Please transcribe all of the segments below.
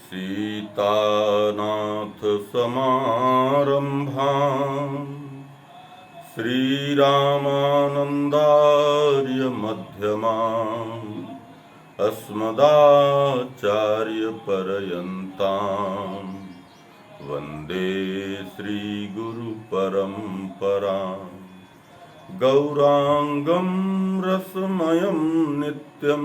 सीतानाथ समारंभां श्रीरामानन्दार्य मध्यमाम् अस्मदाचार्यपर्यन्तां वन्दे श्रीगुरुपरम्पराम् गौरांगं रसमयं नित्यं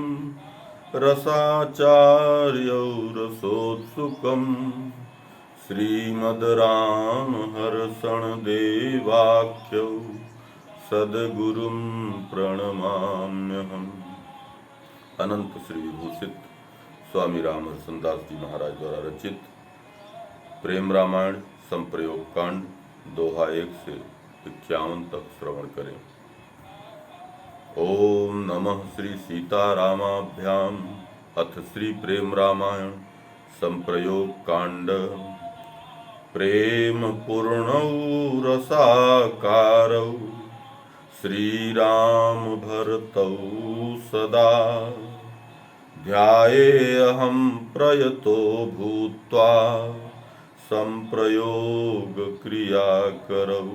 रसाचार्यौ रसोत्सुकं श्रीमद्रामहर्षणदेवाख्यौ सद्गुरुं प्रणमाम्यहम्। अनंत श्री विभूषित स्वामी रामहर्षणदास जी महाराज द्वारा रचित प्रेम रामायण संप्रयोग कांड दोहा 1 से 51 तक श्रवण करें। ओम नमः श्री सीतारामाभ्याम अथ श्री प्रेम रामायण संप्रयोग कांड। प्रेम पूर्णौ रसाकारौ श्रीराम भरतौ सदा ध्यायेऽहं प्रयतो भूत्वा संप्रयोग क्रियाकरौ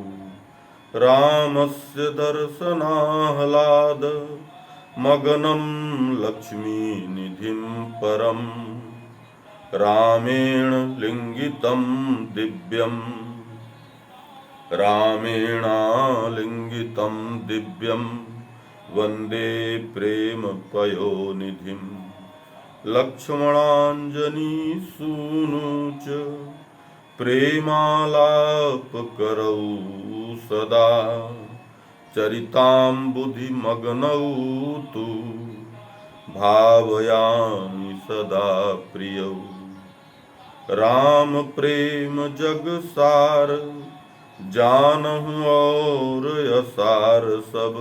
रामस्य दर्शनाह्लाद मगनं लक्ष्मीनिधिं परं रामेण लिङ्गितं दिव्यं वन्दे प्रेमपयोनिधिं लक्ष्मणाञ्जनीसूनु च प्रेमालापकरौ सदा चरिताम्बुधिमग्नौ तु भावयामि सदा प्रियौ राम प्रेम जग सार जानहु और असार सब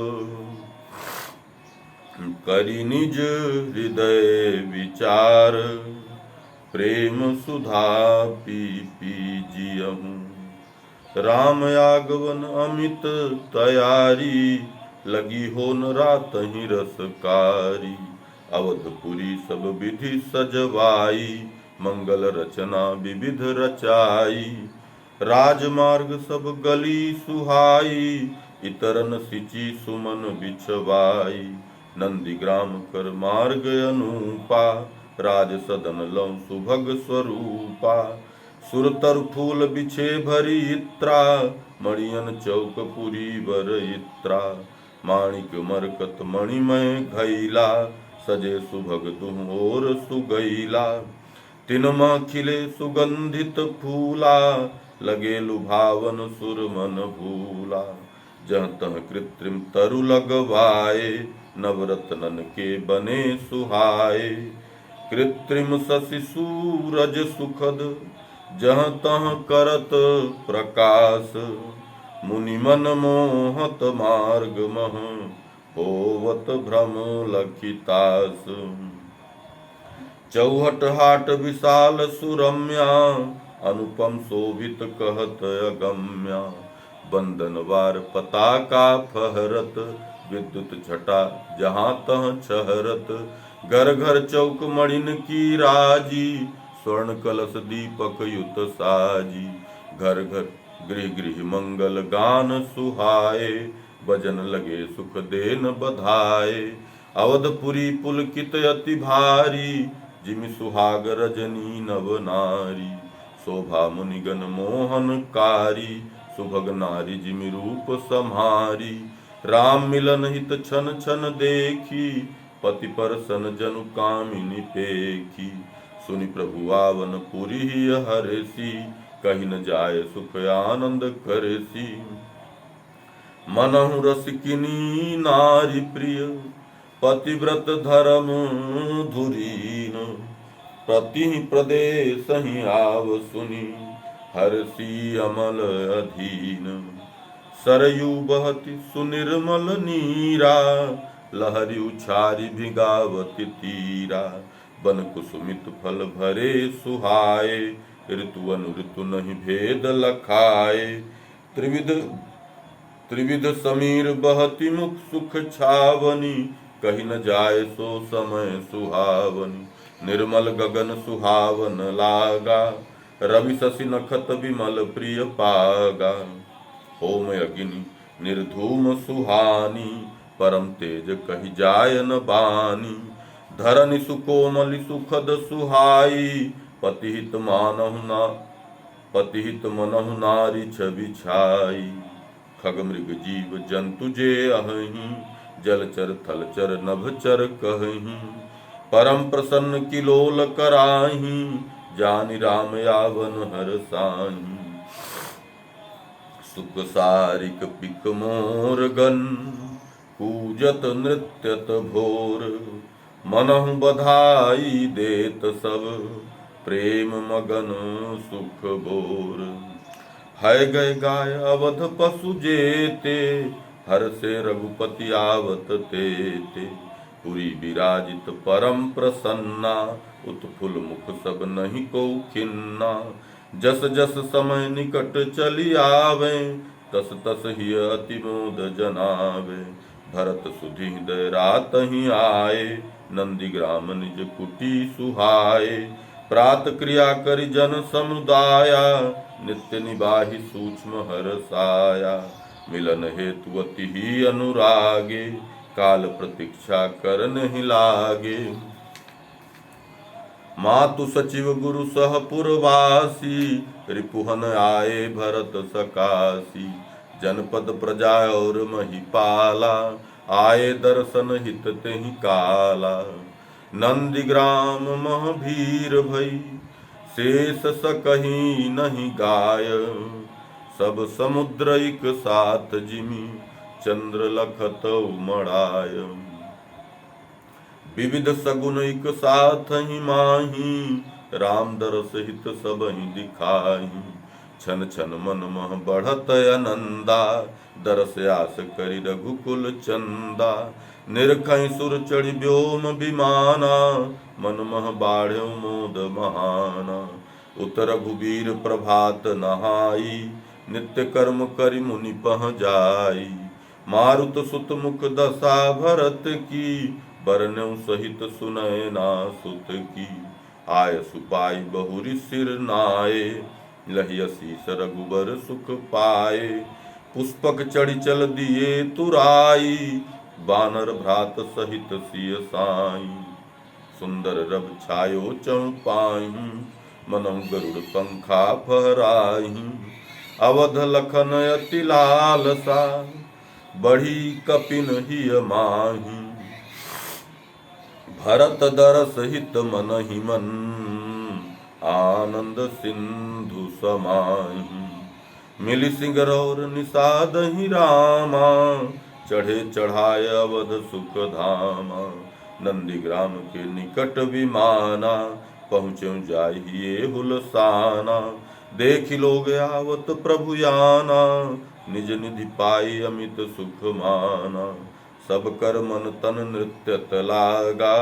करि निज हृदय विचार प्रेम सुधा पी पी जियहूँ राम आगवन अमित तैयारी लगी हो न रात ही रसकारी अवधपुरी सब विधि सजवाई मंगल रचना विविध रचाई राजमार्ग सब गली सुहाई इतरन सिंची सुमन बिछवाई नंदीग्राम कर मार्ग अनूपा राज सदन लौ सुभग स्वरूपा सुरतर फूल बिछे भरी इत्रा मणियन चौक पुरी बर इत्रा माणिक मरकत मणिमय घैला सजे सुभग तुम और सुगैला तिनमा खिले सुगंधित फूला लगे लुभावन सुर मन भूला जहाँ तह कृत्रिम तरु लगवाए नवरत्नन के बने सुहाए कृत्रिम शशि सूरज सुखद जहाँ तह करत प्रकाश मुनि मन मोहत मार्ग मह होवत भ्रम लखितास चौहट हाट विशाल सुरम्या अनुपम शोभित कहत अगम्या बंदनवार पताका फहरत विद्युत छटा जहाँ तह छहरत घर घर चौक मणिन की राजी स्वर्ण कलश दीपक युत साजी घर घर गृह गृह मंगल गान सुहाए भजन लगे सुख देन बधाए अवधपुरी पुलकित अति भारी जिमि सुहाग रजनी नव नारी शोभा मुनिगण मोहनकारी सुभग नारी जिमि रूप सम्हारी राम मिलन हित छन छन देखी पति परसन जनु कामिनी पेखी सुनि प्रभु आवन पुरी हरसी कहीं न जाय सुख आनंद करसी मनहु रसिकिनी नारी प्रिय पतिव्रत धर्म धुरीन प्रति प्रदेश ही आव सुनी हरसी अमल अधीन सरयू बहति सुनिर्मल नीरा लहरी उछारी भिगावती तीरा बन कुसुमित फल भरे सुहाए ऋतु अनुऋतु नहीं भेद लखाए त्रिविध समीर बहति मुख सुख छावनी कहीं न जाए सो समय सुहावनी निर्मल गगन सुहावन लागा, रवि शशि नखत विमल प्रिय पागा। होम अग्नि निर्धूम सुहानी, परम तेज कहि जाय न बानी। धरनि सुकोमल सुखद सुहाई, पतिहित मनहु नारी छवि छाई। खग मृग जीव जंतु जे अहि, जलचर थलचर नभचर कहि। परम प्रसन्न किलोल कराही, जानि राम यावन हर साही। सुख सारिक पिक मोरगन, पूजत नृत्यत भोर। मनहु बधाई देत सब, प्रेम मगन सुख बोर। है गए गाय अवध पशु जेते, हर से रघुपति आवत तेते। पुरी विराजित परम प्रसन्ना, उत्फुल मुख सब नहीं को खिन्ना। जस जस समय निकट चली आवे, तस तस ही अति मोद जनावे। भरत सुधि हृदय रात ही आए, नंदीग्राम निज कुटी सुहाए। प्रात क्रिया करि जन समुदाया, नित्य निबाहि सूक्ष्म हर साया। मिलन हेतु अति ही अनुरागे, काल प्रतीक्षा कर नहीं लागे। मातु सचिव गुरु सह पुरवासी, रिपुहन आए भरत सकासी। जनपद प्रजा और महिपाला, आए दर्शन हित तेहि काला। नंदीग्राम मह भीर भई, शेष सकहि नहीं गाय। सब समुद्र एक साथ जिमि, चंद्र लखत उमड़ाय। विविध सगुन एक साथ ही माही, राम दरस हित सब ही दिखाही। छन छन मन मह बढ़त आनंदा, दरस आस करि रघुकुल चंदा। निरखई सुर चढ़ी व्योम विमाना, मन मह बाढ़्यो मोद महाना। उतर रघुबीर प्रभात नहाई, नित्य कर्म करि मुनि पह जाई। मारुत सुत मुख दशा भरत की, बरनऊ सहित सुनय ना सुत की। आय सुपाई बहुरी सिर नाये, लही शीस रघुबर सुख पाए। पुष्पक चढ़ी चल दिए तुराई, बानर भ्रात सहित सिय साई। सुंदर रब छायो चहु पाही, मनम गरुड़ पंखा फहराही। अवध लखन अति लालसा, बढ़ी कपिन हिय माही। भरत दरस हित मन ही मन, आनंद सिंधु समाही। मिली सिंगर और निषाद ही रामा, चढ़े चढ़ाय अवध सुख धामा। नंदीग्राम के निकट विमाना, पहुँचे जाहिए हुलसाना। देखि लोग आवत प्रभु याना, निज निधि पाई अमित सुख माना। सब कर मन तन नृत्यत लागा,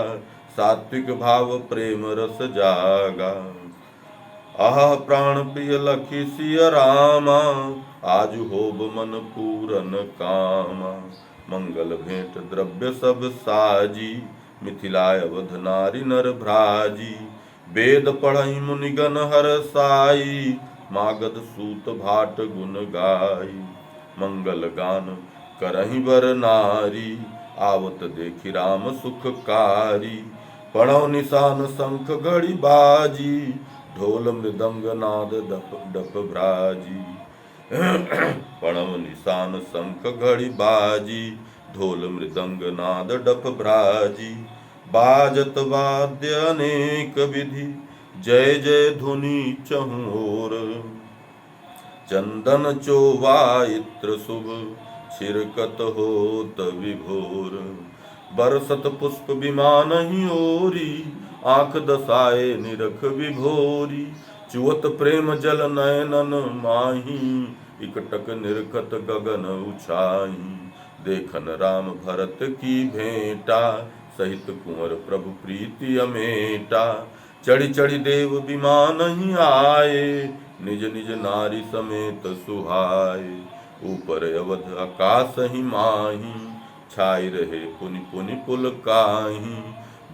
सात्विक भाव प्रेम रस जागा। आह प्राण प्रिय लखी सिय रामा, आज होब मन पूरन कामा। मंगल भेंट द्रव्य सब साजी, मिथिलाय अवध नारी नर भ्राजी। वेद पढ़हि मुनिगण हर साई, मागध सूत भाट गुण गाई। मंगल गान करहि बर नारी, आवत देखि राम सुखकारी। पढ़ौ निशान शंख घड़ी बाजी, ढोल मृदंग नाद डप भ्राजी। पढ़ौ निशान शंख घड़ी बाजी, ढोल मृदंग नाद डप भ्राजी। बाजत वाद्य अनेक विधि, जय जय धुनि चहुँ ओर। चंदन चोवा इत्र शुभ, छिरकत होत विभोर। बरसत पुष्प विमान ही ओरी, आँख दसाए निरख विभोरी। चुअत प्रेम जल नयनन माही, इकटक निरखत गगन उछाही। देखन राम भरत की भेंटा, सहित कुंवर प्रभु प्रीति अमेटा। चढ़ी चढ़ी देव विमान ही आए, निज निज नारी समेत सुहाए। ऊपर अवध आकाश ही माही, छाई रहे पुनि पुनि पुल काही।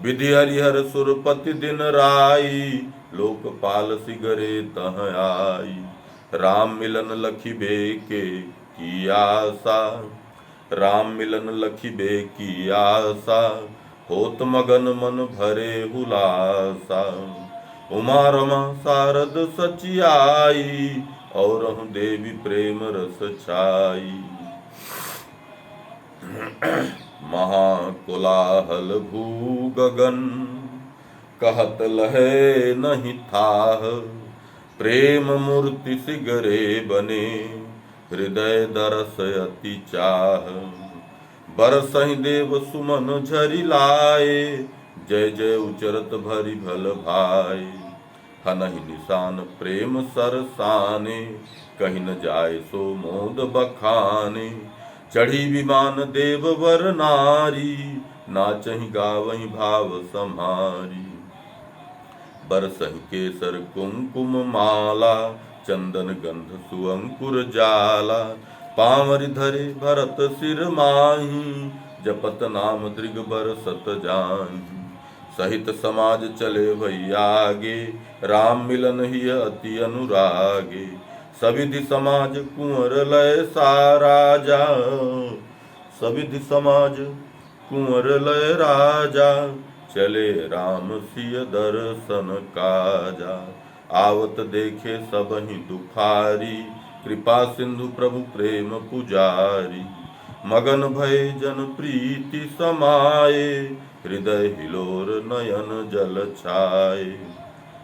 विधि हरिहर सुरपति दिन राई, लोकपाल सिगरे तह आई। राम मिलन लखिबे के की आशा, राम मिलन लखिबे की आशा, होत मगन मन भरे हुलासा। उमा रमा शारद सचियाई, और देवी प्रेम रस छाई। महाकोलाहल भू गगन, कहत लहे नहीं थाह। प्रेम मूर्ति सिगरे बने, हृदय दरस अति चाह। बरसहि देव सुमन झरि लाए, जय जय उचरत भरि भल भाई। हनहि निशान प्रेम सरसाने, कहीं न जाय सो मोद बखाने। चढ़ी विमान देव वर नारी, नाचहि गावहि भाव सम्हारी। बरसहि केसर कुमकुम माला, चंदन गंध सुअंकुर जाला। पांवरि धरे भरत सिर माही, जपत नाम दृग बरसत जाहि। सहित समाज चले भैयागे, राम मिलन ही अति अनुरागे। सविधि समाज कुंवर लय साराजा, सविधि समाज कुंवर लय राजा। चले राम सिय दर्शन काजा, आवत देखे सबहि दुखारी। कृपा सिंधु प्रभु प्रेम पुजारी, मगन भय जन प्रीति समाये। हृदय हिलोर नयन जल छाए।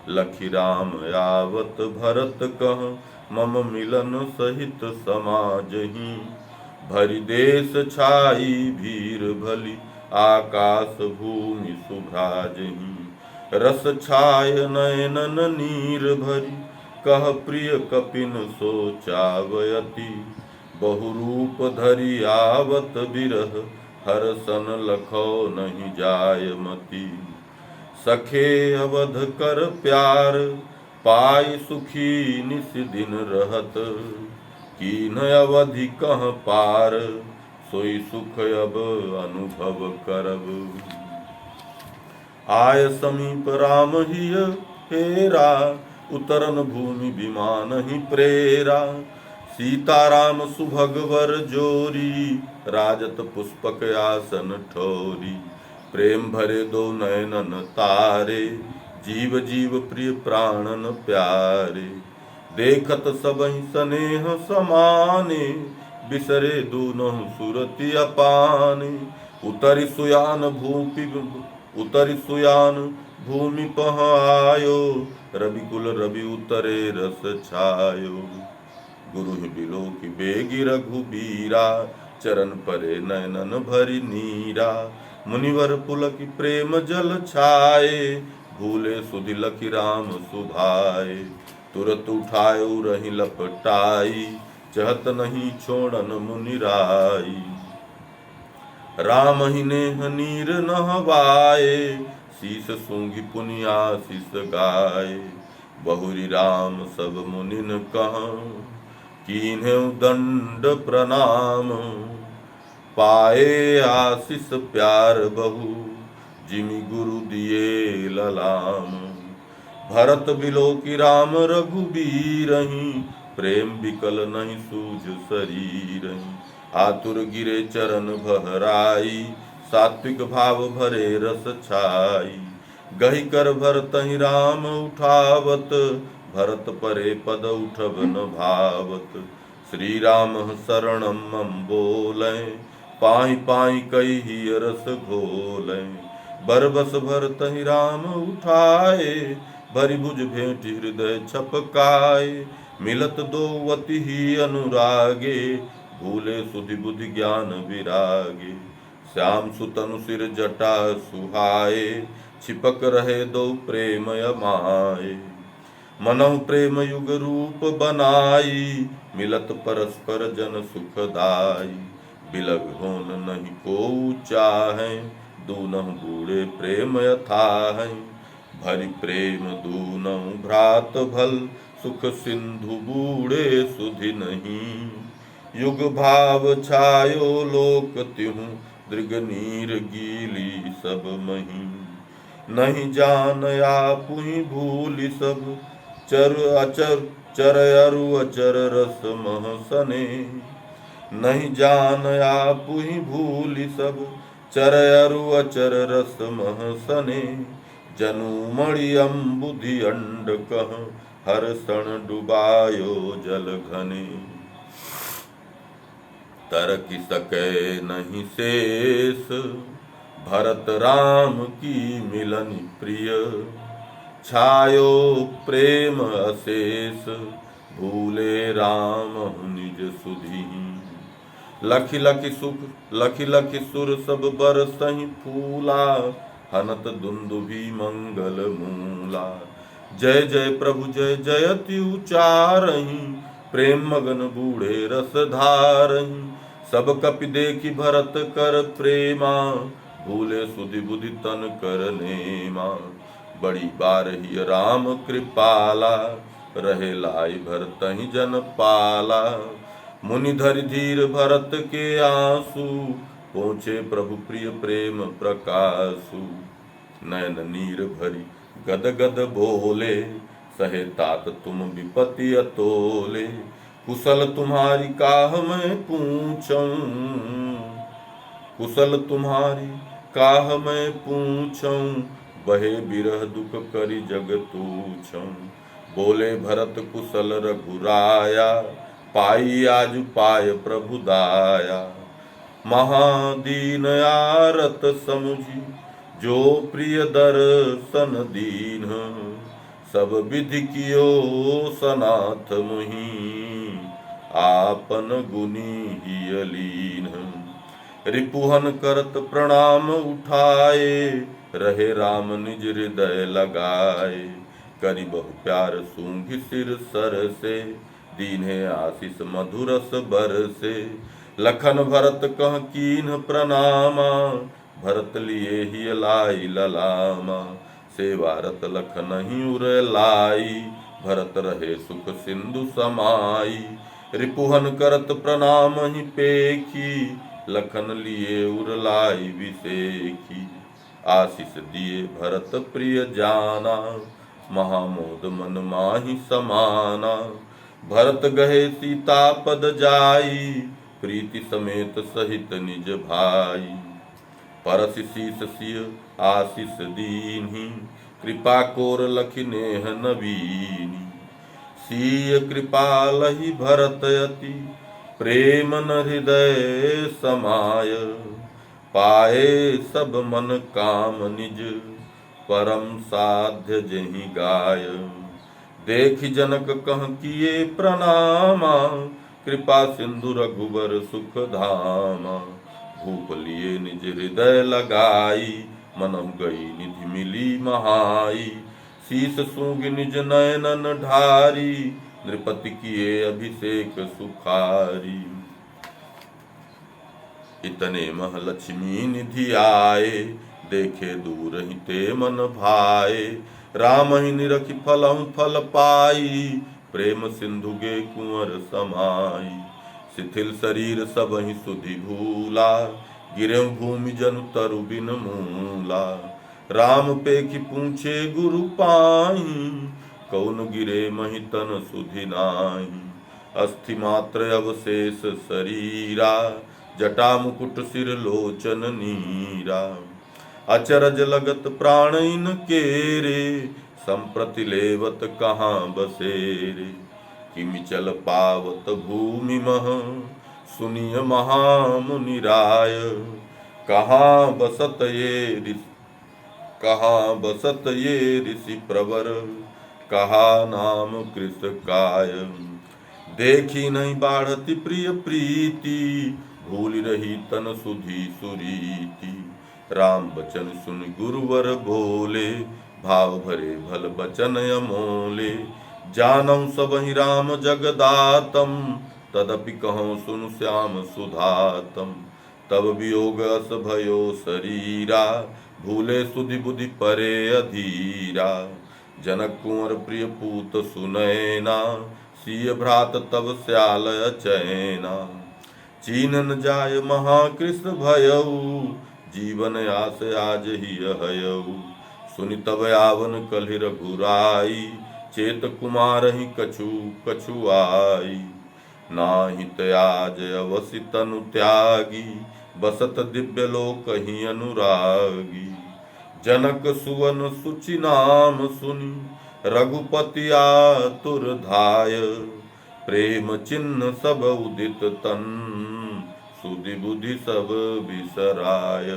लखी राम आवत भरत कह, मम मिलन सहित समाजहि। भरि देश छाई भीर भली, आकाश भूमि सुभ्राजहि। रस छाय नयनन नीर भरी, कह प्रिय कपिन सोचावयति। बहुरूप धरि आवत बिरह, हरसन लखौ नहीं जाय मति। सखे अवध कर प्यार, पाई सुखी निस दिन रहत। कीन अवधि कह पार, सोई सुख अब अनुभव करब। आय समीप राम हिय हेरा, उतरन भूमि विमान ही प्रेरा। सीताराम सुभगवर जोरी, राजत पुष्पक आसन ठोरी। प्रेम भरे दो नयनन तारे, जीव जीव प्रिय प्राणन प्यारे। देखत सबहि स्नेह समाने, बिसरे दूनहु सुरति अपाने। उतरि सुयान भूमि पह आयो, रविकुल रवि उतरे रस छायो। गुरु ही बिलोकि बेगी रघुबीरा, चरण परे नयनन भरि नीरा। मुनिवर पुलकि प्रेम जल छाए, भूले सुधि लखि राम सुभाए। तुरत उठायो रहि लपटाई, चहत नहीं छोड़न मुनि राई। राम ही नेह नीर नहवाए, शीस सूंघि पुनि आशीष गाए। बहुरी राम सब मुनिन कहाँ, कीन्हेउ दंड प्रणाम। पाए आशीष प्यार बहु, जिमि गुरु दिए ललाम। भरत बिलोकि राम रघुबीरहि, प्रेम बिकल नहीं सूझ शरीरहि। आतुर गिरे चरण बहराई, सात्विक भाव भरे रस छाई। गहि कर भरतहि राम उठावत, भरत परे पद उठब न भावत। श्री राम शरणम मम बोलें, पाहि पाहि कहि रस घोलें। बरबस भरतहि राम उठाए, भरि भुज भेंट हृदय छपकाए। मिलत दो अति ही अनुरागे, भूले सुधि बुद्धि ज्ञान विरागे। श्याम सुतनु सिर जटा सुहाए, छिपक रहे दो प्रेम माए। मनहु प्रेम युग रूप बनाई, मिलत परस्पर जन सुखदाई। बिलग होन नहीं को चाहे, दूनहु बूढ़े प्रेम यथाहि। भरि प्रेम दूनहु भ्रात भल, सुख सिंधु बूढ़े सुधि नहीं। युग भाव छायो लोक तिहु, दृग नीर गीली सब मही। नहीं जान आपुहि भूलि सब, चर अचर चर अरु अचर रस मह सने। नहीं जान आपुहि भूलि सब, चर अरु अचर रस मह सने। जनु मणि अम्बुधि अंड कह, हर सण डुबायो जल घने। तरक सकै नहीं शेष, भरत राम की मिलन प्रिय। छायो प्रेम अशेष, भूले राम निज सुधि। लखि लखि सुख लखि लखि सुर सब बरसहि फूला, हनत दुंदुभि मंगल मूला। जय जय प्रभु जय जयति उचारहि, प्रेम मगन बूढ़े रस धारहि। सब कपि देखि भरत कर प्रेमा, भूले सुधि बुधि तन कर नेमा। बड़ी बारही राम कृपाला, रहे लाई भरतहि जन पाला। मुनि धरि धीर भरत के आंसू, पहुँचे प्रभु प्रिय प्रेम प्रकाशु। नयन नीर भरी गद गद बोले, सहे तात तुम विपति अतोले। कुशल तुम्हारी काह मैं पूछूं, कुशल तुम्हारी काह मैं पूछूं। बहे बिरह दुख करि जग तूछूं। बोले भरत कुशल रघुराया, पाई आज पाय प्रभु दाया। महादीन आरत समुझी, जो प्रिय दर्शन दीन। सब विधि कियो सनाथ मुहि, आपन गुनी ही लीन। रिपुहन करत प्रणाम उठाए, रहे राम निज हृदय लगाए। करि बहु प्यार सूंघि सिर सर से, दीन्हे आशीष मधुरस बरसे। लखन भरत कह कीन्ह प्रणामा, भरत लिए ही लाई ललामा। सेवारत लखनहि उर लाई, भरत रहे सुख सिंधु समाई। रिपुहन करत प्रणाम ही पेखी, लखन लिए उर लाई विसेखी। आशीष दिए भरत प्रिय जाना, महामोद मन माहि समाना। भरत गहे सीता पद जाई, प्रीति समेत सहित निज भाई। परसि शीस सिय आशीष दीन्ही, कृपा कोर लखि नेह नवीनी। सीय कृपा लहि भरत अति, प्रेम न हृदय समाय। पाए सब मन काम निज, परम साध्य जहि गाय। देखि जनक कह किए प्रणामा, कृपा सिंधु रघुबर सुख धामा। भूप लिए निज हृदय लगाई, मनम गई निधि मिली महाई। शीस सूंघ निज नयनन ढारी, नृपति किए अभिषेक सुखारी। इतने मह लक्ष्मी निधि आए, देखे दूर ही ते मन भाए। राम ही निरखि फलहु फल पाई, प्रेम सिंधु गे कुंवर समाई। शिथिल शरीर सब ही सुधि भूला, गिरे भूमि जनु तरु बिन मूला। राम पेखि पूछे गुरु पाई, कौन गिरे मही तन सुधि नाहि। अस्थि मात्र अवशेष शरीरा, जटा मुकुट सिर लोचन नीरा। अचरज लगत प्राण इन केरे, संप्रति लेवत कहाँ बसेरे। किमि चल पावत भूमि मह, सुनिय महामुनि राय। कहाँ बसत ये ऋषि प्रवर, कहा नाम कृत काय। देखी नहीं बाढ़ति प्रिय प्रीति, भूल रही तन सुधी सुरीति। राम बचन सुन गुरुवर बोले, भाव भरे भल बचन अमोले। जानऊ सबहि राम जगदातम, तदपि कहूँ सुन श्याम सुधातम। तब वियोग अस भयो शरीरा, भूले सुधि बुद्धि परे अधीरा। जनक कुंवर प्रिय पूत सुनैना, सिय भ्रात तब श्याल अचैना। चीनन जाय महाकृष्ण भयऊ, जीवन आस आज ही हयऊ। सुनि तब आवन कलि रघुराई, चेत कुमार ही कछु कछु आई। नाहि त्याज अवसि तनु त्यागी, बसत दिव्य लोक ही अनुरागी। जनक सुवन सुचि नाम सुनि, रघुपति आतुर धाय। प्रेम चिन्ह सब उदित तन, सुधि बुद्धि सब बिसराय।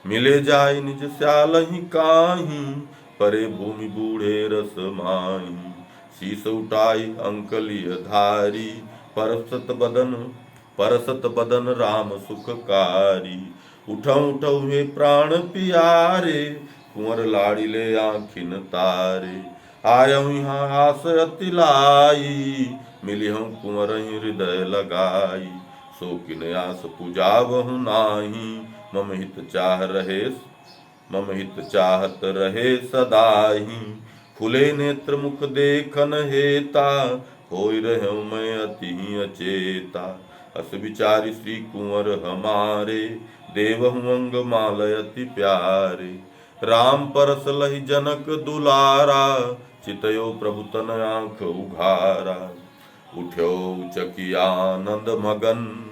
मिले जाय निज श्यालहि काहि, परे भूमि बूढ़े रस माहि। शीस उठाई अंकलिय धारी, परसत बदन राम सुखकारी। उठऊ उठऊ हे प्राण पियारे, कुंवर लाड़िले आँखिन तारे। आयऊ यहाँ आस अति लाई, मिलिहऊँ कुंवर हृदय लगाई। सो किन आस पुजावहु नाही, मम हित चाहत रहे सदाही। खुले नेत्र मुख देखन हेता, होई रहूं मैं अति अचेता। अस विचारी श्री कुंवर हमारे, देवहूँ अंग माल अति प्यारे। राम परस लहि जनक दुलारा, चितयो प्रभु तन आँख उघारा। उठ्यो चकी आनंद मगन,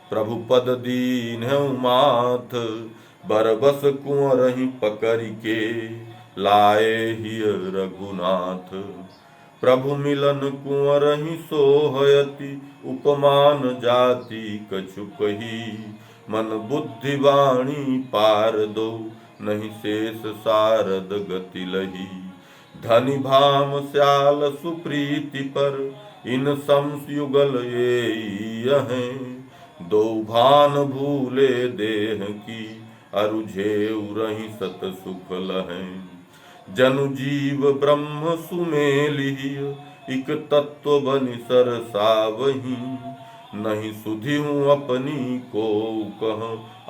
प्रभु पद दीन्हु माथ। बरबस कुंवर ही पकरि के, लाए हिय रघुनाथ। प्रभु मिलन कुंवर ही सोहयति, उपमान जाति कछु कही। मन बुद्धि वाणी पार दो, नहीं शेष सारद गति लही। धनि भाम श्याल सुप्रीति पर, इन संयुगल येहि। दो भान भूले देह की, अरुझेउ रहि सत सुख लहै। जनु जीव ब्रह्म सुमेलिय, इक तत्व बनि सरसावहि। नहीं सुधिहूँ अपनी को कह,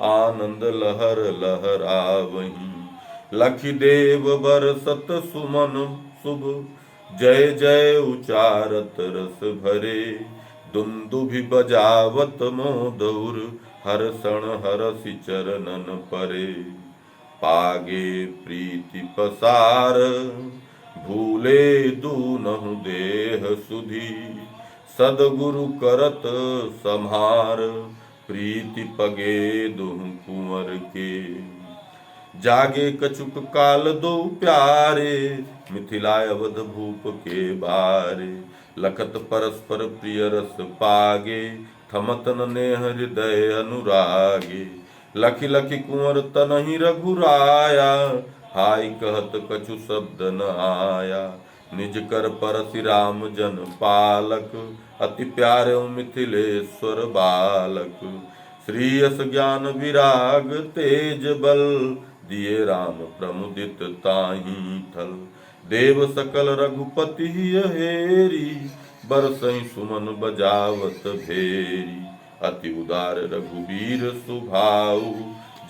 आनंद लहर लहरावहि। लखि देव बरसत सुमन शुभ, जय जय उचारत रस भरे। दुंदुभि बजावत मोदउर, हर्षण हरसि चरणन परे। पागे प्रीति पसार, भूले दूनहु देह सुधी। सदगुरु करत सम्हार, प्रीति पगे दुहु कुंवर के। जागे कछुक काल दो प्यारे, मिथिला अवध भूप के बारे। लखत परस्पर प्रिय रस पागे, थमत न नेह हृदय अनुरागे। लखि लखि कुंवर तनहि रघुराया, हाय कहत कछु शब्द न आया। निज कर परसि राम जन पालक, अति प्यारे मिथिलेश्वर बालक। श्री यस ज्ञान विराग तेज बल, दिए राम प्रमुदित ताहि थल। देव सकल रघुपति हेरी, बरसहि सुमन बजावत भेरी। अति उदार रघुबीर सुभाऊ,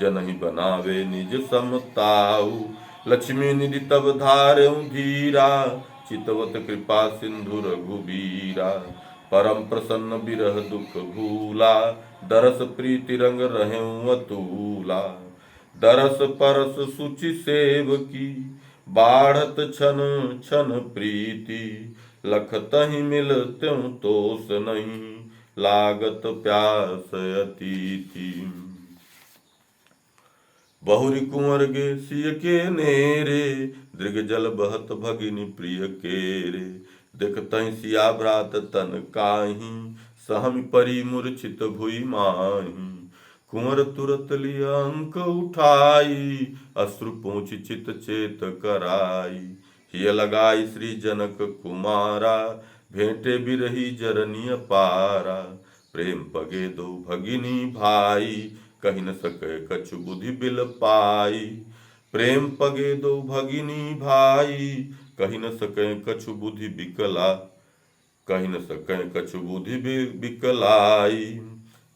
जनहि बनावे निज समताऊ। लक्ष्मी निधि तब धारऊ धीरा, चितवत कृपा सिंधु रघुबीरा। परम प्रसन्न बिरह दुख भूला, दरस प्रीति रंग रहेऊ अतूला। दरस परस सुचि सेवकी, बाढ़त छन छन प्रीति। लखतहि मिलत्यों तोष नहीं, लागत प्यास अतिथि। बहुरी कुंवर गे सिय के नेरे, दृग जल बहत भगिनी प्रिय केरे। देखतहि सिया भ्रात तन काही, सहमि परि मूर्छित भुइ माही। कुंवर तुरत लिया अंक उठाई, अश्रु पोंछि चित चेत कराई। हिय लगाई श्री जनक कुमारा, भेंटे बिरही जरनीय पारा। प्रेम पगे दो भगिनी भाई, कहि न सकै कछु बुद्धि बिल पाई। प्रेम पगे दो भगिनी भाई, कहि न सकै कछु बुद्धि बिकला। कहि न सकै कछु बुद्धि बिकलाई।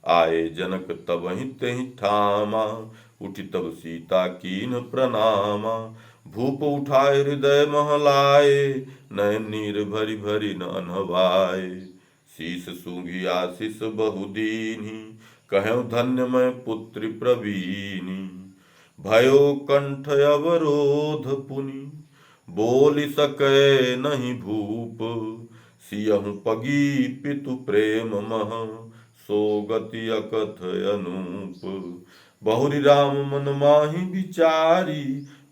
आए जनक तबहि तेहि ठामा, उठि तब सीता कीन प्रणामा। भूप उठाए हृदय महलाए, नयन नीर भरि भरि न अनहवाए। शीस सूंघी आशीष बहु दीन्ही, कहऊँ धन्य मैं पुत्री प्रवीणी। भयो कंठ अवरोध पुनि, बोली सकै नहीं भूप। सियहु पगी पितु प्रेम मह, सो गति अकथ अनूप। बहुरी राम मन माहि विचारी,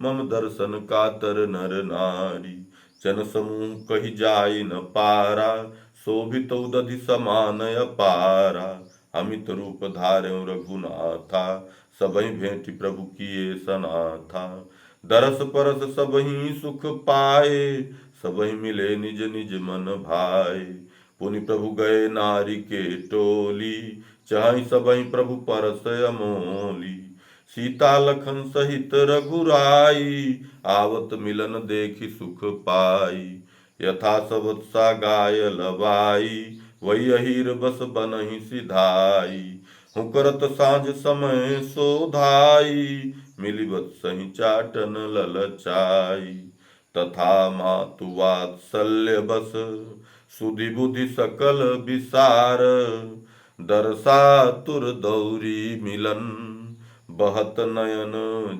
मम दर्शन कातर नर नारी। जन समूह कही जाय न पारा, शोभित दधि समान अपारा। अमित रूप धार्यो रघुनाथा, सबहि भेंटि प्रभु किए सनाथा। दरस परस सबहि सुख पाए, सबहि मिले निज निज मन भाए। पुनि प्रभु गए नारी के टोली, चाहि सबहि प्रभु परस अमोली। सीता लखन सहित रघुराई, आवत मिलन देखि सुख पाई। यथा सबत सा गाय लबाई, वही अहीर बस बनहि सिधाई। हुकरत साँझ समय सोधाई, मिलिबत सही चाटन ललचाई। तथा मातु वात्सल्य बस, सुधि बुद्धि सकल विसार। दरसा तुर दौरी मिलन, बहत नयन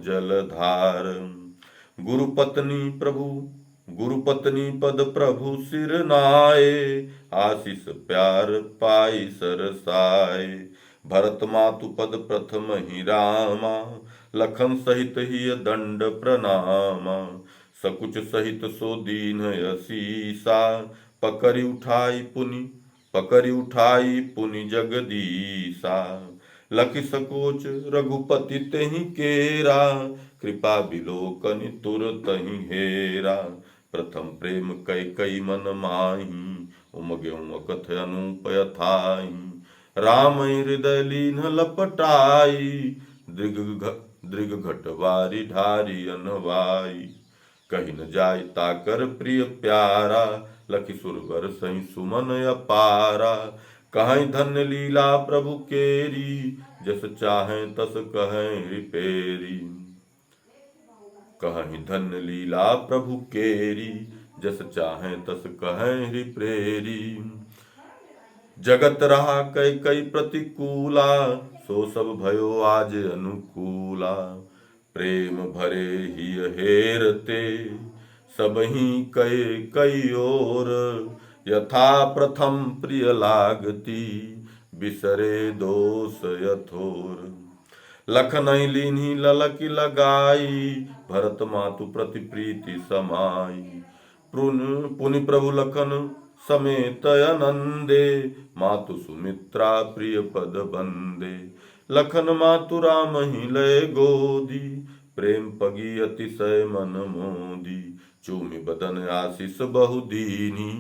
जलधार। गुरुपत्नी पद प्रभु सिर नाए, आशीष प्यार पाई सरसाए। भरत मातु पद प्रथम ही रामा, लखन सहित ही दंड प्रणामा। सकुच सहित सो दीन असीसा, पकरि उठाई पुनि जगदीसा। लखि सकोच रघुपति तेहि केरा, कृपा बिलोकनि तुरतहि हेरा। प्रथम प्रेम कैकई मन माही, उमग्यों अकथ अनूप यथाहि। राम हृदय लीन लपटाई, दृग घट वारी ढारी अनवाई। कही न जाय ताकर प्रिय प्यारा, लखि सुरवर सही सुमन अपारा। कहीं धन्य लीला प्रभु केरी, जस चाहें तस कहें रिपेरी। कहीं धन्य लीला प्रभु केरी, जस चाहें तस कहें रिपेरी। जगत रहा कई प्रतिकूला, सो सब भयो आज अनुकूला। प्रेम भरे ही हेरते, सबही कई ओर। यथा प्रथम प्रिय लागती, बिसरे दोष यथोर। लखन लीन्ही ललकी लगाई, भरत मातु प्रति प्रीति समाई। पुनि प्रभु लखन समेत आनंदे, मातु सुमित्रा प्रिय पद बंदे। लखन मातु राम ही लय गोदी, प्रेम पगी अतिशय मन मोदी। चूमि बदन आशीष बहु दीनी,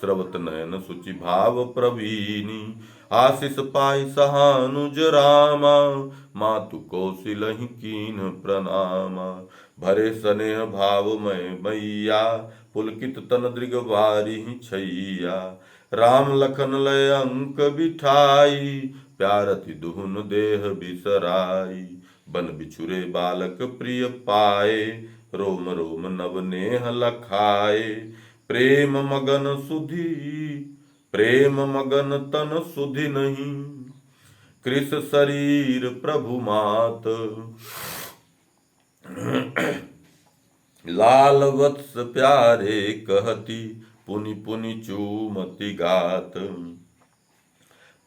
स्रवत नयन सुचि भाव प्रवीणी। आशीष पाई सहानुज रामा, मातु कौशिलहि कीन प्रणामा। भरे स्नेह भाव मैं मैया, पुलकित तन दृग वारी छैया। राम लखन लय अंक बिठाई, प्यारति दुहुन देह बिसराई। बन बिछुरे बालक प्रिय पाए, रोम रोम नव नेह लखाए। प्रेम मगन तन सुधि नहीं, कृष शरीर प्रभु मात। लाल वत्स प्यारे कहती, पुनि पुनि चूमति गात।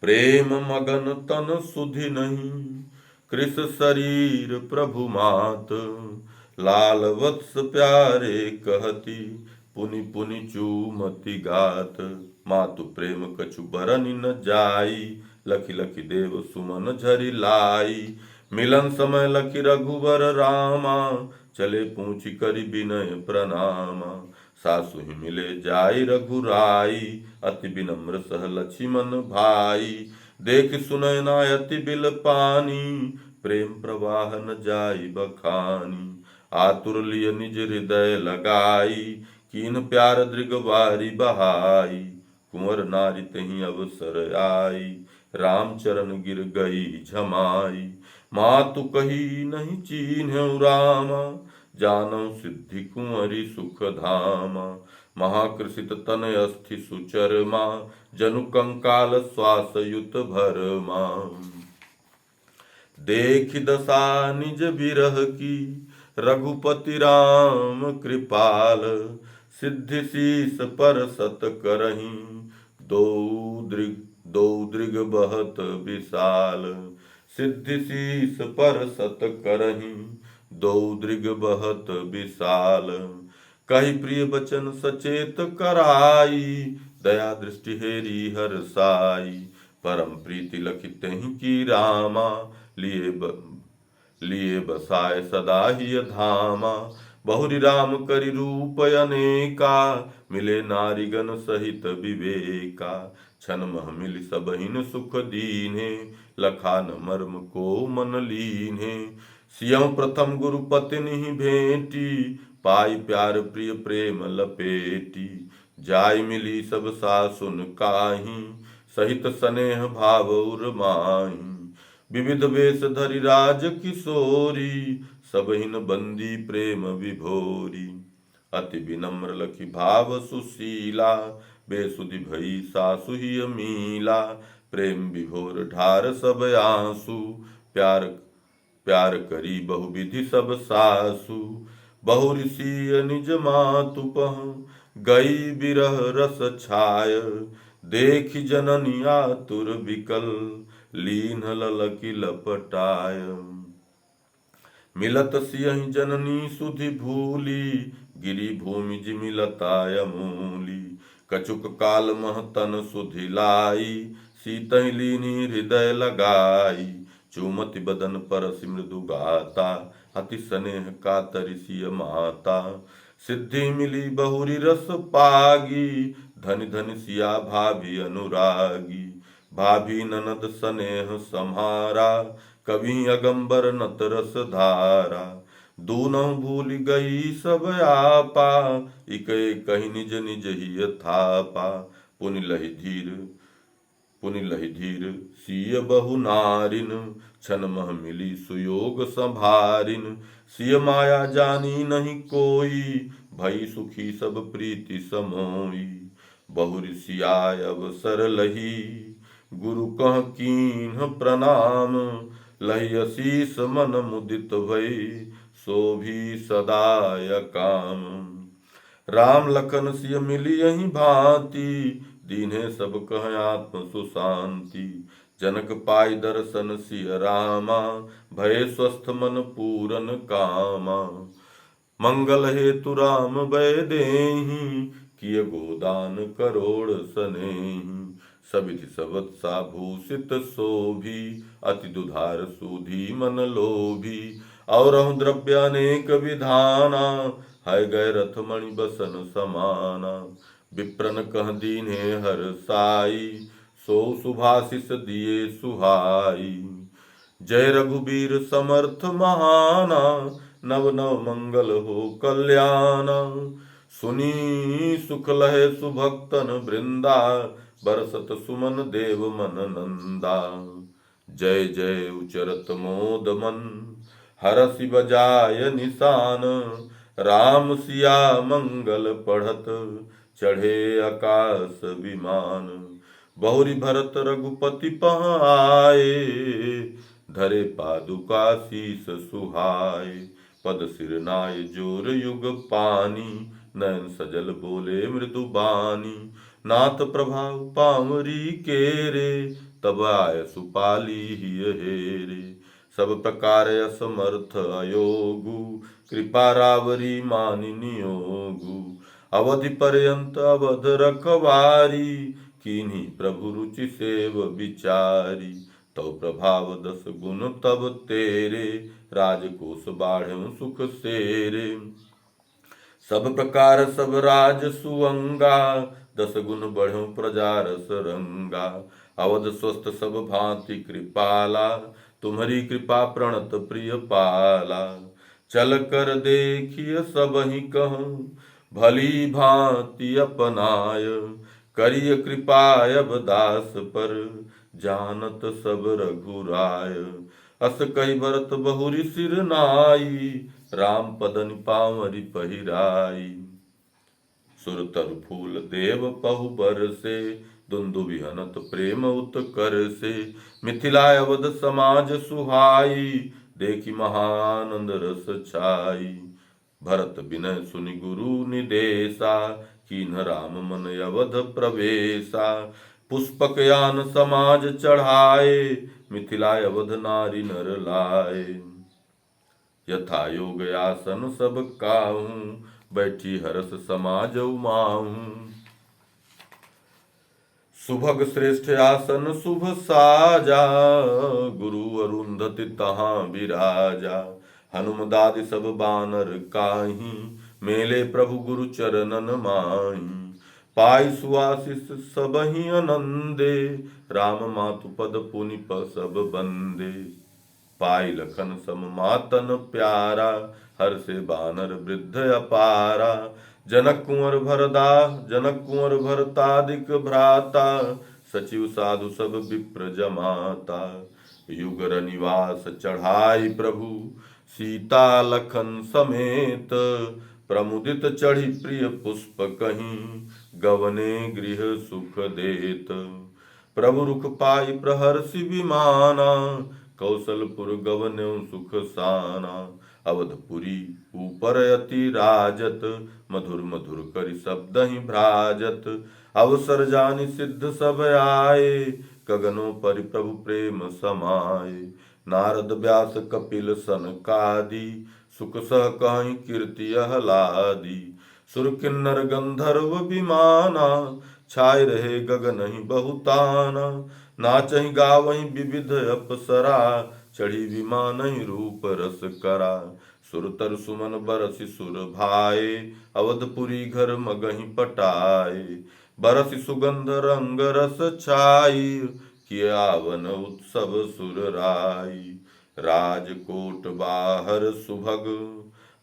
प्रेम मगन तन सुधि नहीं, कृष शरीर प्रभु मात। लाल वत्स प्यारे कहती, पुनि पुनि चूमति गात। मातु प्रेम कछु बरनि न जाई, लखि लखि देव सुमन झरि लाई। मिलन समय लखि रघुवर रामा, चले पूछी करि विनय प्रणामा। सासु ही मिले जाय रघुराई, अति विनम्र सह लक्ष्मण भाई। देख सुनय ना अति बिल पानी, प्रेम प्रवाह न जाई बखानी। आतुर लिय निज हृदय लगाई, कीन प्यार दृग वारी बहाई। कुंवर नारी तही अवसर आई, राम चरण गिर गई झमाई। मातु कही नहीं चीन्ह्यउ रामा, जानौ सिद्धि कुंवरी सुख धामा। महाकृषित तन अस्थि सुचरमा, जनु कंकाल श्वास युत भरमा। देखि दशा निज विरह की, रघुपति राम कृपाल। सिद्धि शीस पर सत करहीं, दो दृग बहत विशाल। सिद्धि शीस पर सत करहीं, दो दृग बहत विशाल। कहि प्रिय बचन सचेत कराई, दया दृष्टि हेरी हर साई। परम प्रीति लखितहि की रामा, लिए बसाए सदा ही धामा। बहुरी राम करि रूप अनेका, मिले नारिगन सहित विवेका। छन मह मिलि सबहिन सुख दीन्हे, लखा न मर्म को मन लीन्हे। सियहु प्रथम गुरु पत्नी भेंटी, पाई प्यार प्रिय प्रेम लपेटी। जाय मिली सब सासुन काही, सहित स्नेह भाव उर माही। विविध वेश धरि राज किशोरी, सबहिन बंदी प्रेम विभोरी। अति विनम्र लखि भाव सुशीला, बेसुधि भई सासु ही मीला। प्रेम विभोर ढार सब आंसू, प्यार करी बहु विधि सब सासु। बहुरि सिय निज मातु पहुँ, गई बिरह रस छाय। देखि जननी आतुर विकल, लीन ललकी लपटाय। मिलत सियहि जननी सुधि भूली, गिरी भूमि जिमि लताय मूली। कछुक काल मह तन सुधि लाई, सीतहि लीनी हृदय लगाई। चूमति बदन परसि मृदु गाता, अति स्नेह कातरि सिय माता। सिद्धि मिली बहुरी रस पागी, धनि धनि सिया भाभी अनुरागी। भाभी ननद स्नेह सम्हारा, कभी अगंबर नत रस धारा। दूनों भूल गई सब आपा, इक कही निज निज ही थापा। पुनि लहि धीर सिय बहु नारिन, छन मह मिली सुयोग संभारिन। सिय माया जानी नहीं कोई, भई सुखी सब प्रीति समोई। बहुरि सियाय अवसर लही, गुरु कह कीन्ह प्रणाम। लहि असीस मन मुदित भई, शोभी सदाय काम। राम लखन सिय मिली यही भांति, दीन्हे सब कह आत्म सुशांति। जनक पाई दर्शन सिय रामा, भय स्वस्थ मन पूरन कामा। मंगल हेतु राम भय देहि, किय गोदान करोड़ सनेहि। सविधि सवत्सा भूषित शोभी, अति दुधार सूधी मन लोभी। और द्रव्य अनेक विधाना, है गए रथ मणि बसन समाना। विप्रन कह दीन्हे हर साई, सो सुभाषिष दिए सुहाई। जय रघुबीर समर्थ महाना, नव नव मंगल हो कल्याणा। सुनी सुख लहे सुभक्तन वृंदा, बरसत सुमन देव मन नंदा। जय जय उचरत मोद मन, हरसि बजाय निशान। राम सिया मंगल पढ़त, चढ़े आकाश विमान। बहुरी भरत रघुपति पह आए, धरे पादुका शीस सुहाए। पद सिर नाय जोर युग पानी, नयन सजल बोले मृदु बानी। नाथ प्रभाव पावरी केरे, तब आय सुपाली हिय हेरे। सब प्रकार असमर्थ अयोगु, कृपा रावरी मानि नियोगु। अवधि पर्यंत अवध रखवारी, कीन्ही प्रभु रुचि सेव विचारी। तो प्रभाव 10 गुण तब तेरे, राजकोष बाढ़ें सुख सेरे। सब प्रकार सब राज सुअंगा, 10 गुण बढ़्यों प्रजा रस रंगा। अवध स्वस्थ सब भांति कृपाला, तुम्हारी कृपा प्रणत प्रिय पाला। चल कर देखिय सब ही कहूँ, भली भांति अपनाय। करिय कृपा अब दास पर, जानत सब रघुराय। अस कही भरत बहुरी सिर नाई, राम पदन पावरी पहिराई। सुर तरु फूल देव पहु बरसे, दुन्दुभिहनत प्रेम उत्कर से। मिथिला अवध समाज सुहाई, देखी महानंद रस छाई। भरत विनय सुनि गुरु निदेशा, कीन्ह राम मन अवध प्रवेशा। पुष्पक यान समाज चढ़ाए, मिथिला अवध नारी नर लाए। यथा योग आसन सब काहूँ, बैठी हरस समाज उमाहूँ। सुभग श्रेष्ठ आसन शुभ साजा, गुरु अरुंधति तहाँ विराजा। हनुमदादि सब बानर काही, मेले प्रभु गुरु चरणन माही। पाई सुआशिष सबहि आनंदे, राम मातु पद पुनि सब बंदे। पाई लखन सम मातन प्यारा, हर से बानर वृद्ध अपारा। जनक कुंवर भरतादिक भ्राता, सचिव साधु सब विप्र जमाता। युगर निवास चढ़ाई प्रभु, सीता लखन समेत। प्रमुदित चढ़ी प्रिय पुष्प कहीं, गवने गृह सुख देत। प्रभु रुख पाई प्रहर्षि विमाना, कौशलपुर गवन्यो सुख साना। अवधपुरी ऊपर अति राजत, मधुर मधुर करि शब्द ही भ्राजत। अवसर जानि सिद्ध सब आए, गगनों परि प्रभु प्रेम समाये। नारद व्यास कपिल सनकादि, सुख सह कहीं कीर्ति आह्लादी। सुर किन्नर गंधर्व विमाना, छाए रहे गगन ही बहुताना। नाचहि गावहि विविध अप्सरा, चढ़ी विमान रूप रस करा। सुर तर सुमन बरसि सुर भाए, अवधपुरी घर मगहि पटाए। बरसि सुगंध रंग रस छाई, किया वन उत्सव सुर राई। राजकोट बाहर सुभग,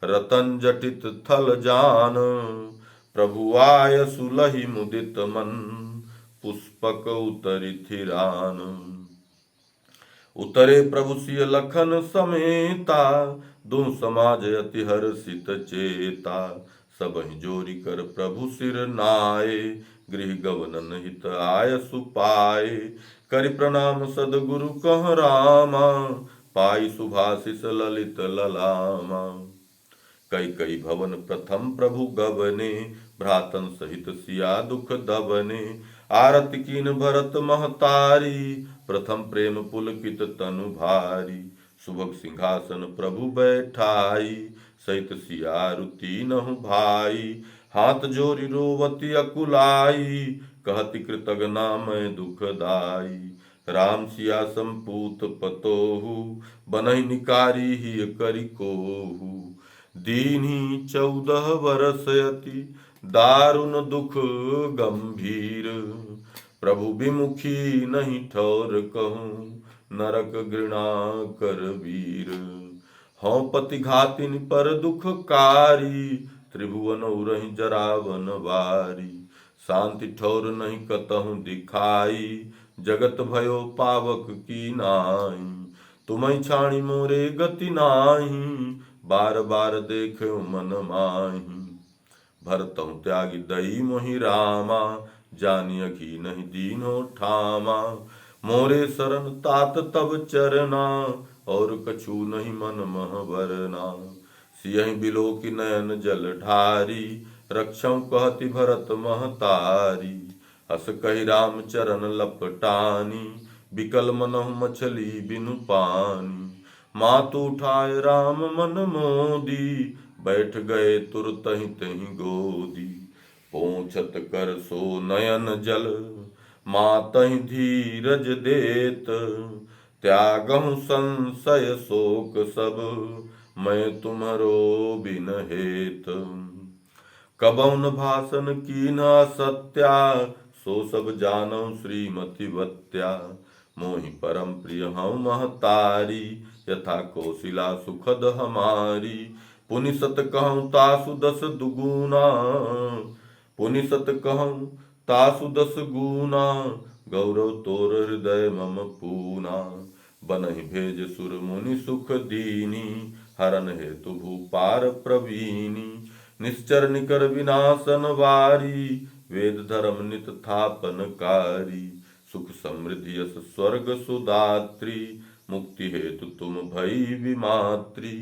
रतन जटित थल जान। प्रभु आय सुलहि मुदित मन, पुष्पक उतरि थिरान। उतरे प्रभु सिय लखन समेता, दो समाज अति हर्षित चेता। सबहि जोरी कर प्रभु सिर नाए, गृह गवनन हित आय सुपाए। करि प्रणाम सदगुरु कह रामा, पाई सुभाषिष ललित ललामा। कई भवन प्रथम प्रभु गवने, भ्रातन सहित सिया दुख दबने। आरती कीन भरत महतारी, प्रथम प्रेम पुलकित तनु भारी। सुभग सिंहासन प्रभु बैठाई, सहित सियारु तीनहु भाई। हाथ जोरी रोवती अकुलाई, कहति कृतज्ञ मैं दुखदाई। राम सिया संपूत पतोहु, बनहि निकारी ही करि कोहु। दीन्ही 14 बरस अति, दारुण दुख गंभीर। प्रभु विमुखी नहीं ठौर कहूँ, नरक घृणा कर वीर। हौं पति घातिन पर दुखकारी, त्रिभुवन उरहि जरावन वारी। शांति ठौर नहीं कतहु दिखाई, जगत भयो पावक की नाई। तुम्हें छाणी मोरे गति नाही, बार बार देखे मन माही। भरतहु त्यागी दई मोहि रामा, जानिय की नहीं दीनो ठामा। मोरे शरण तात तब चरना, और कछु नहीं मन मह वरना। सियहि बिलो की नयन जल ढारी, रक्षौ कहति भरत महतारी। हस कहि राम चरण लपटानी, बिकल मनहु मछली बिनु पानी। मातु उठाए राम मन मोदी, बैठ गए तुरत ही तहि गोदी। पोंछत कर सो नयन जल, मातहि धीरज देत। त्यागहु संशय शोक सब, मैं तुम्हरो बिन हेत। कबौ न भाषण कीन असत्या, सो सब जानौ श्रीमति वत्या। मोहि परम प्रिय हूँ महतारी, यथा कौशिला सुखद हमारी। पुनि सत कहूँ तासु 10 दुगुना, पुनि सत कहूँ तासु 10 गुना। गौरव तोर हृदय मम पूना, बनहि भेज सुर मुनि सुख दीनी। हरन हेतु भूपार प्रवीणी, निश्चर निकर विनाशन वारी। वेद धर्म नित थापनकारी। सुख समृद्धि यश स्वर्ग सुदात्री, मुक्ति हेतु तुम भई विमात्री।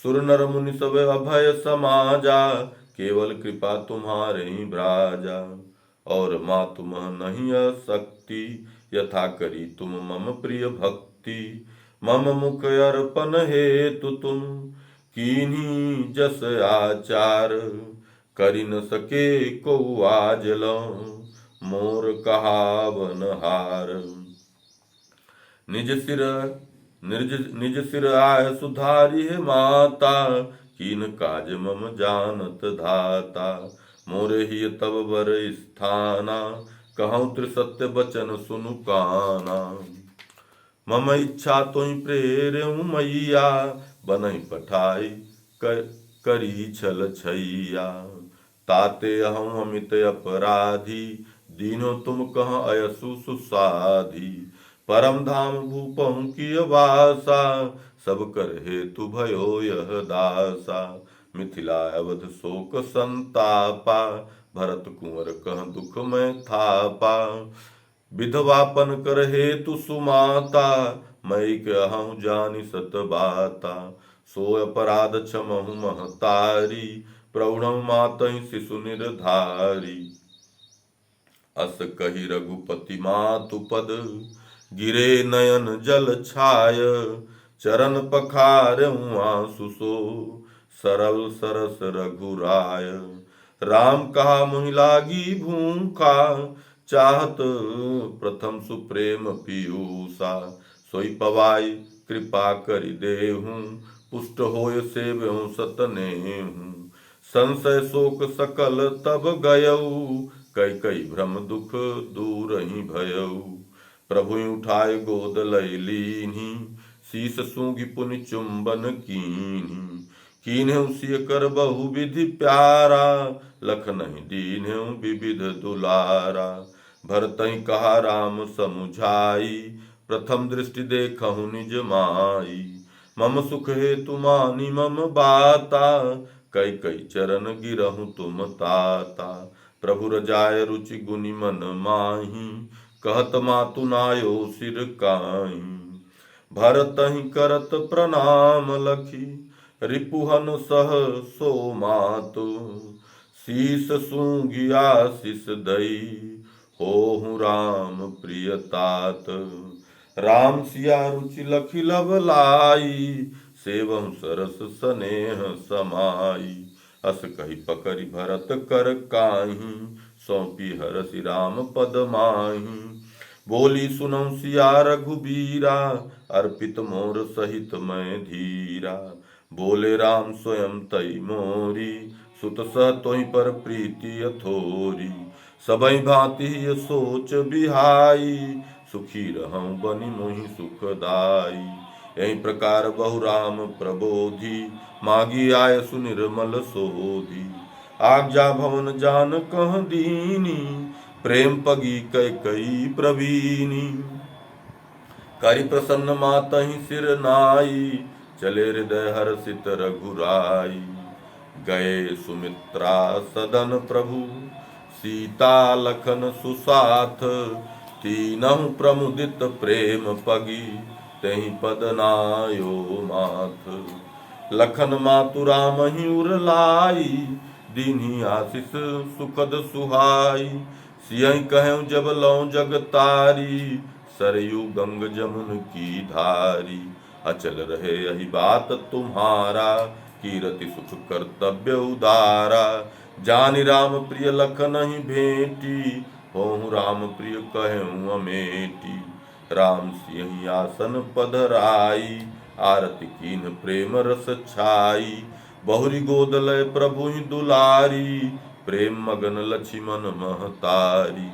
सुर नर मुनि सब अभय समाजा, केवल कृपा तुम्हारे ही ब्राजा। और मा तुम नहीं शक्ति, यथा करी तुम मम प्रिय भक्ति। मम मुख अर्पण हेतु तुम, कीन्ही जस आचार। करि न सके को आज लो, मोर कहावन हार। निज सिर आय सुधारी है माता, कीन काज मम जानत धाता। मोरे ही तब बर स्थाना, कहूँ त्रिसत्य बचन सुनु काना। मम इच्छा तुहि प्रेरऊ मैया, बनहि पठाई करी छल छैया। ताते अहूँ अमित अपराधी, दीनो तुम कह अयसु सुसाधी। परम धाम भूपहु की वासा, सब कर हेतु भयो यह दासा। मिथिला अवध शोक संतापा, भरत कुंवर कह दुख में थापा। विधवापन कर हेतु सुमाता, मैं कहूँ जानि सत बाता। सो अपराध क्षमहु महतारी, प्रौढ़ मातहि शिशु निर्धारी। अस कही रघुपति मातु पद, गिरे नयन जल छाय। चरण पखारऊँ आंसु सो, सरल सरस रघुराय। राम कहा मुहि लागी भूखा, चाहत प्रथम सुप्रेम पीयूषा। सोई पवाई कृपा करि देहूँ, पुष्ट होय सेव्यों सतनेहूँ। संशय शोक सकल तब गयऊ, कई कई भ्रम दुख दूर ही भयऊ। प्रभु उठाय गोद लय लीन्ही, शीस सूंघि पुनि चुंबन कीन्ही। कीन्हु सिय कर बहु विधि प्यारा, लखनहि दीन्हु विविध दुलारा। भरतहि कहा राम समुझाई, प्रथम दृष्टि देखहु निज माई। मम सुख हेतु मानी मम बाता, कई कई चरण गिरहु तुम ताता। प्रभु रजाय रुचि गुनि मन माही, कहत मातु नायो सिर काई। भरतहि करत प्रणाम लखी, रिपुहन सह सो मातु। शीस सूंघि आशीष दई, होहु राम प्रिय तात। राम सिया रुचि लखि लब लाई, सेवहु सरस स्नेह समाई। अस कही पकरि भरत कर काहीं, सौंपी हरसि राम पद माही। बोली सुनौ सिया रघुबीरा, अर्पित मोर सहित मैं धीरा। बोले राम स्वयं तई मोरी, सुत सह तोहि पर प्रीति अथोरी। सबई भांति ये सोच बिहाई, सुखी रहूं बनि मोहि सुखदाई। यही प्रकार बहु राम प्रबोधि, मागी आय सुनिर्मल सोधी। आज्ञा भवन जान कह दीनी, प्रेम पगी कई प्रवीणी। करि प्रसन्न मातहि सिर नाई, चले हृदय हर्षित रघुराई। गए सुमित्रा सदन प्रभु, सीता लखन सुसाथ। तीनहु प्रमुदित प्रेम पगी, तेहि पद नायो माथ। लखन मातु राम ही उर लाई, दीन्ही आशीष सुखद सुहाई। सियहि कहूँ जब लौं जग तारी, सरयू गंग जमुन की धारी। अचल रहे यही बात तुम्हारा, कीरति सुख कर्तव्य उदारा। जानि राम प्रिय लखन ही भेंटी, होहु राम प्रिय कहूँ अमेटी। राम सियहि आसन पधराई, आरती कीन प्रेम रस छाई। बहुरी गोद लय प्रभु ही दुलारी, प्रेम मगन लक्ष्मण महतारी।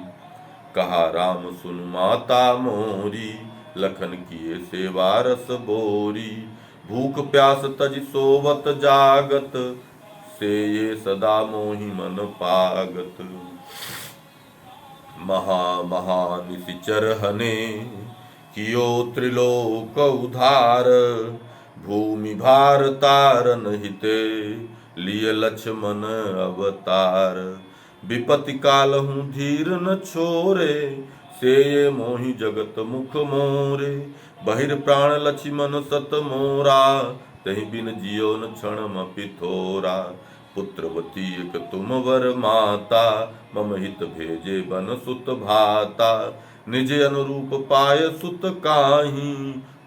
कहा राम सुन माता मोरी, लखन किए सेवा रस बोरी। भूख प्यास तज सोवत जागत, से ये सदा मोहि मन पागत। महा महा निशिचर हने, कियो त्रिलोक उधार। भूमि भार तारन हिते, लिय लक्ष्मण अवतार। विपत्ति काल हूँ धीर न छोरे, से ये मोहि जगत मुख मोरे। बहिर प्राण लक्ष्मण सत मोरा, तहि बिन जियो न क्षणमपि थोरा। पुत्रवती एक तुम वर माता, मम हित भेजे बन सुत भाता। निज अनुरूप पाय सुत काहि,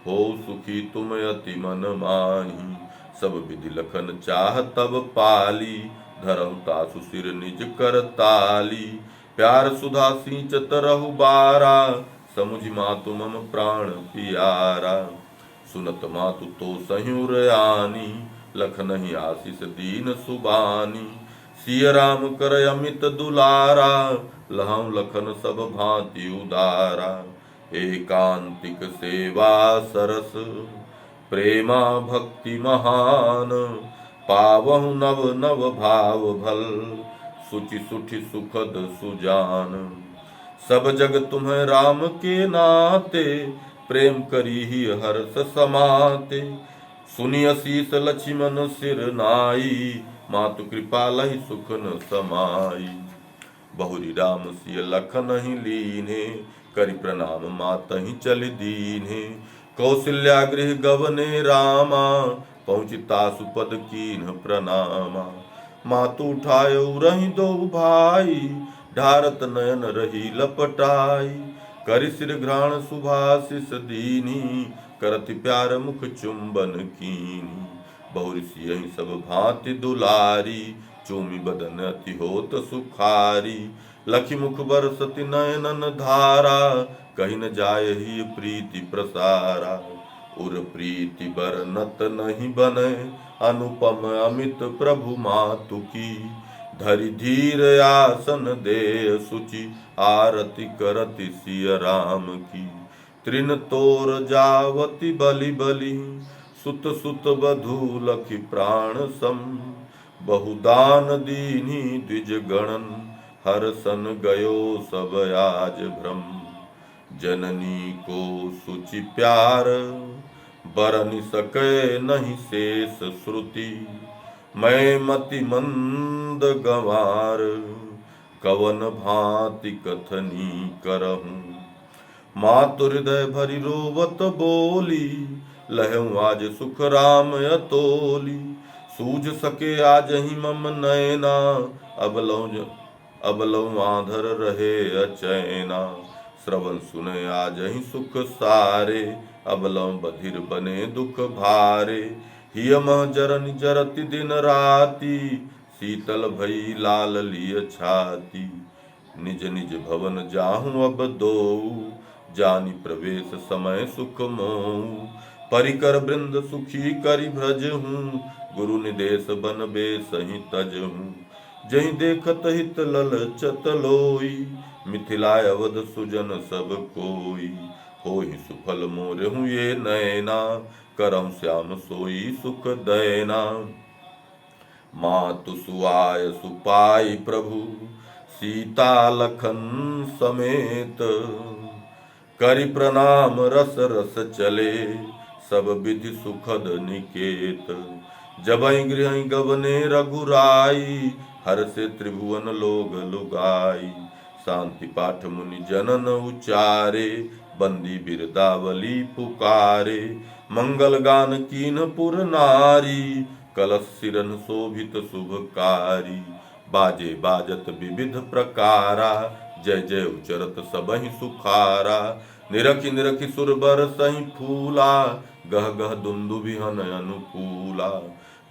हो सुखी तुम अति मन माही। सब विधि लखन चाह तब पाली, धरहु तासु सिर निज कर ताली। प्यार सुधा सिंचत रहु बारा, समुझ मातु मम प्राण पियारा। सुनत मातु तो सह्युर आनी, लखनहि आशीष दीन सुबानी। सिय राम कर अमित दुलारा, लहऊ लखन सब भांति उदारा। एकांतिक सेवा सरस, प्रेमा भक्ति महान। पावहु नव नव भाव भल, सुचि सुठि सुखद सुजान। सब जग तुम्हें राम के नाते, प्रेम करी ही हर्ष समाते। सुनि असीस लक्ष्मण सिर नाई, मातु कृपा लहि सुख न समाई। बहुरी राम सिय लखन ही लीने, करि प्रणाम मातहि चल दीने। कौशल्या गृह गवने रामा, पहुँचि तासु पद कीन्ह प्रणामा। मातु उठायो रहि दो भाई, ढारत नयन रही लपटाई। करि सिर घ्राण सुभाषिष दीनी, करति प्यार मुख चुंबन कीनी। बहुरि सियहि सब भांति दुलारी, चूमि बदन अति होत सुखारी। लखि मुख बरसति नयनन धारा, कहि न जायहि प्रीति प्रसारा। उर प्रीति बरनत नहीं बनै, अनुपम अमित प्रभु मातु की। धरि धीर आसन दे सुचि, आरती करति सिय राम की। तृण तोर जावति बलि बलि, सुत सुत बधू लखि प्राण सम। बहुदान दीनी द्विज गणन, हरसन गयो सब आज भ्रम। जननी को सुचि प्यार, बरनि सकै नहीं शेष श्रुति। मैं मति मंद गंवार, कवन भांति कथनी करहूँ। मातु हृदय भरि रोवत बोली, लहऊ आज सुख राम अतोली। सूझ सके आज ही मम नैना, अब लऊ आंधर रहे अचैना। श्रवण सुने आज ही सुख सारे, अब लऊ बधिर बने दुख भारे। हिय मह जरनि जरति दिन राति, शीतल भई लाल लिय छाती। निज निज भवन जाहूँ अब दोऊ, जानि प्रवेश समय सुख मोऊ। परिकर वृंद सुखी करि भ्रज हूँ, गुरु निदेश बन बेसहि तज हूँ। जहि देखत हित ललचत लोई, मिथिला अवध सुजन सब कोई। होहि सुफल मोरे हूँ ये नैना, करहु श्याम सोई सुख दैना। मातु सुआय सुपाई प्रभु, सीता लखन समेत। करि प्रणाम रस रस चले, सब विधि सुखद निकेत। जबहि गृह गवने रघुराई, हर्षे त्रिभुवन लोग लुगाई। शांति पाठ मुनि जनन उचारे, बंदी बिरदावली पुकारे। मंगल गान कीन पुर नारी, कलश सिरन शोभित शुभकारी। बाजे बाजत विविध प्रकारा, जय जय उचरत सबहि सुखारा। निरखि निरखि सुर बरसहि फूला, गह गह दुंदुभिहन अनुकूला।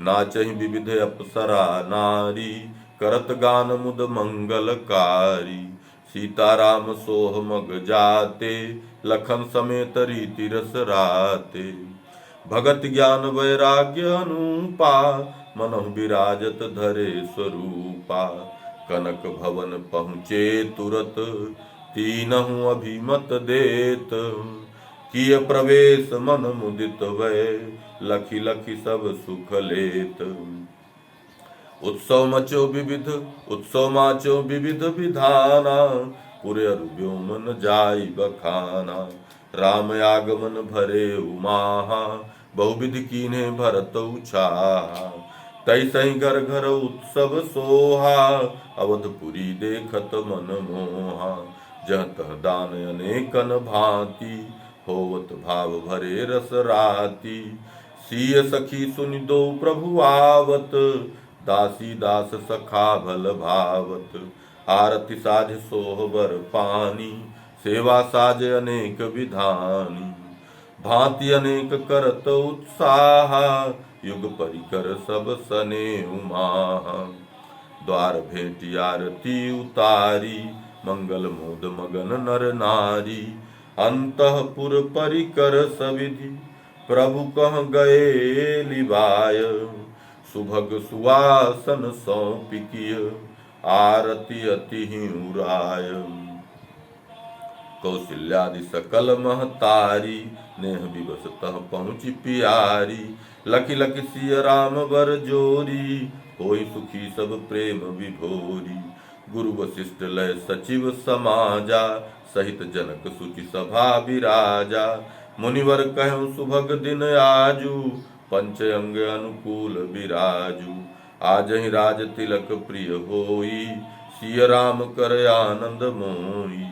नाचहि विविध अप्सरा नारी, करत गान मुद मंगलकारी। सीताराम सोह मग जाते, लखन समेत रीति रस राते। भगत ज्ञान वैराग्य अनूपा, मनहु विराजत धरे स्वरूपा। कनक भवन पहुँचे तुरत, तीनहु अभिमत देत। किय प्रवेश मन मुदित भय, लखि लखि सब सुख लेत। उत्सव माचो विविध विधाना, पुर अरु व्योमन जाई बखाना। राम आगमन भरे उमाहा, बहुविधि कीन्हे भरत उछाहा। तैसहि घर घर उत्सव सोहा, अवधपुरी देखत मन मोहा। जह तह दान अनेकन भांति, होवत भाव भरे रस राति। सिय सखी सुनि दो प्रभु आवत, दासी दास सखा भल भावत। आरती साज सोहबर पानी, सेवा साज अनेक विधानी। भांति अनेक करत उत्साह, युग परिकर सब सने उमाह। द्वार भेंटी आरती उतारी, मंगल मोद मगन नर नारी। अंतःपुर परिकर सविधि, प्रभु कह गए लिवाय। सुभग सुवासन सौंपिकिय, आरती अति उराय। कौशल्यादि सकल महतारी, नेह विवश तह पहुँची पियारी। लखि लखि सिय राम बर जोरी, होई सुखी सब प्रेम विभोरी। गुरु वशिष्ठ लय सचिव समाजा, सहित जनक सुचि सभा विराजा। मुनिवर कहु सुभग दिन आजू, पंच अंग अनुकूल विराजू। आजहि राज तिलक प्रिय होई, सिय राम कर आनंद मोई।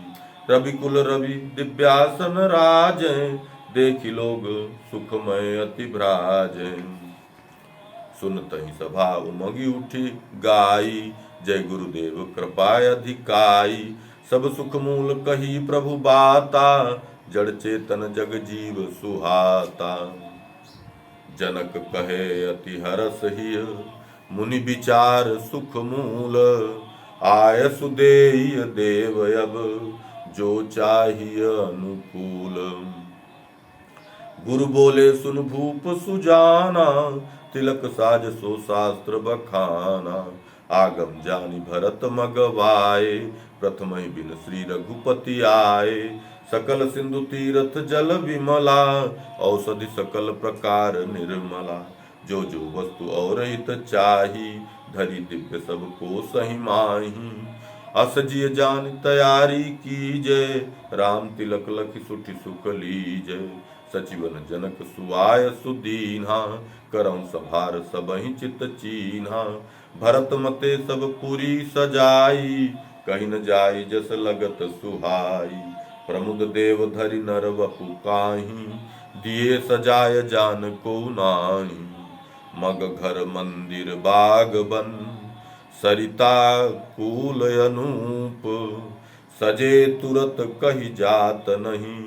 रविकुल रवि दिव्यासन राजें, देखि लोग सुखमय अति भ्राजें। सुनतहि सभा उमगी उठी गाई, जय गुरुदेव कृपा अधिकाई। सब सुख मूल कही प्रभु बाता, जड़ चेतन जग जीव सुहाता। जनक कहे अति हरस हिय, मुनि विचार सुख मूल। आय सुदेय देव अब, जो चाहिए अनुकूल। गुरु बोले सुन भूप सुजाना, तिलक साज सो शास्त्र बखाना। आगम जानी भरत मगवाए, प्रथम ही बिन श्री रघुपति आए। सकल सिंधु तीरथ जल विमला, औषधि सकल प्रकार निर्मला। जो जो वस्तु और हित चाही, धरी दिव्य सब को सही माही। अस जिय जान तैयारी कीजय, राम तिलक लखि सुठि सुख लीजय। सचिवन जनक सुआय सुदीन्हा, करम सभार सबहि चित चीन्हा। भरत मते सब पुरी सजाई, कहीं न जाई जस लगत सुहाई। प्रमुद देव धरि नर वपु काहीं, दिए सजाय जान को नाहीं। मग घर मंदिर बाग बन, सरिता कूल अनूप। सजे तुरत कही जात नहीं,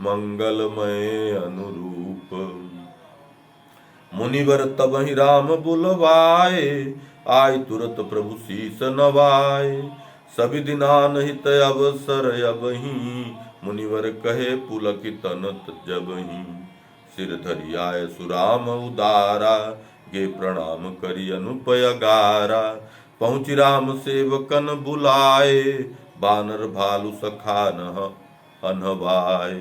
मंगलमय अनुरूप। मुनिवर तबहि राम बुलवाए, आय तुरत प्रभु शीस नवाए। सविधि नान हित अवसर अबहि, मुनिवर कहे पुलकितन जबहि। सिर धरि आय सुराम उदारा, गे प्रणाम करि अनुपय गारा। पहुँचि राम सेवकन बुलाए, बानर भालु सखा नह अनहवाए।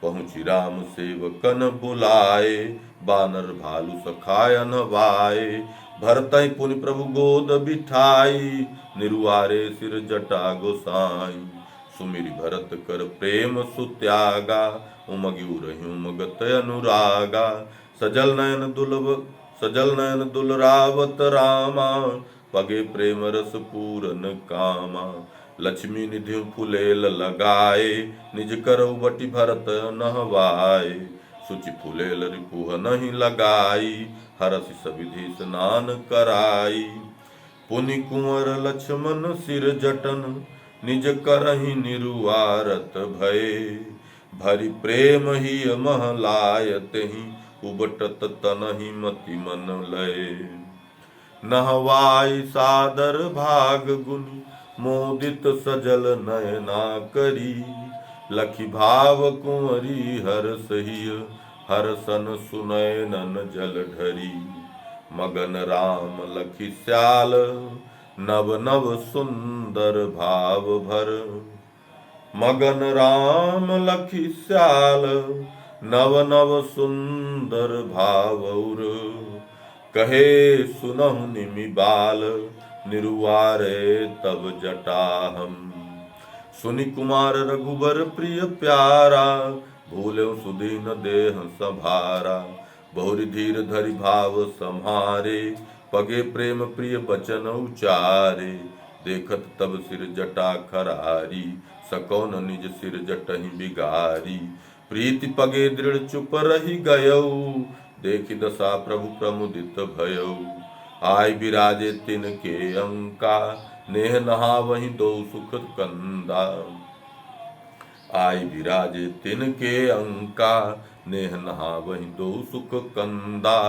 पहुँचि राम सेवकन बुलाए, बानर भालु सखाय अनहवाए। भरतहि पुनि प्रभु गोद बिठाई, निरुआरे सिर जटा गोसाई। सुमिरि भरत कर प्रेम सुत्यागा, उमगी उरहि उमगत अनुरागा। सजल नयन दुलरावत रामा, पगे प्रेम रस पूरन कामा। लक्ष्मी निधि फुलेल लगाए, निज करउ बटि भरत नहवाए। सुचि फुलेल रिपुह नहीं लगाई, हरसि सविधि स्नान कराई। पुनि कुंवर लक्ष्मण सिर जटन, निज करहि निरुआरत भये। भरि प्रेम ही महलायतहि, उबटत तनहि मति मन लय। नहवाई सादर भाग गुनि, मोदित सजल नयना करी। लखि भाव कुंवरी हरसहिय, हरसन सुनयनन जल ढरी। मगन राम लखि श्याल, नव नव सुंदर भाव भर। मगन राम लखि श्याल, नव नव सुंदर भावउर। कहे सुनहु निमि बाल, निरुआरे तब जटाहम। सुनि कुमार रघुबर प्रिय प्यारा, भूल्यो सुदीन देह संभारा। बहुरि धीर धरि भाव सम्हारे, पगे प्रेम प्रिय बचन उचारे, देखत तब सिर जटा खरारी, सकौन निज सिर जटहि बिगारी। प्रीति पगे दृढ़ चुप रही गयऊ, देखि दशा प्रभु प्रमुदित भयऊ। आय विराजे तिनके अंका, नेह नहावहि दो सुख कंदा। आय विराजे तिनके अंका, नेह नहावहि दो सुख कंदा।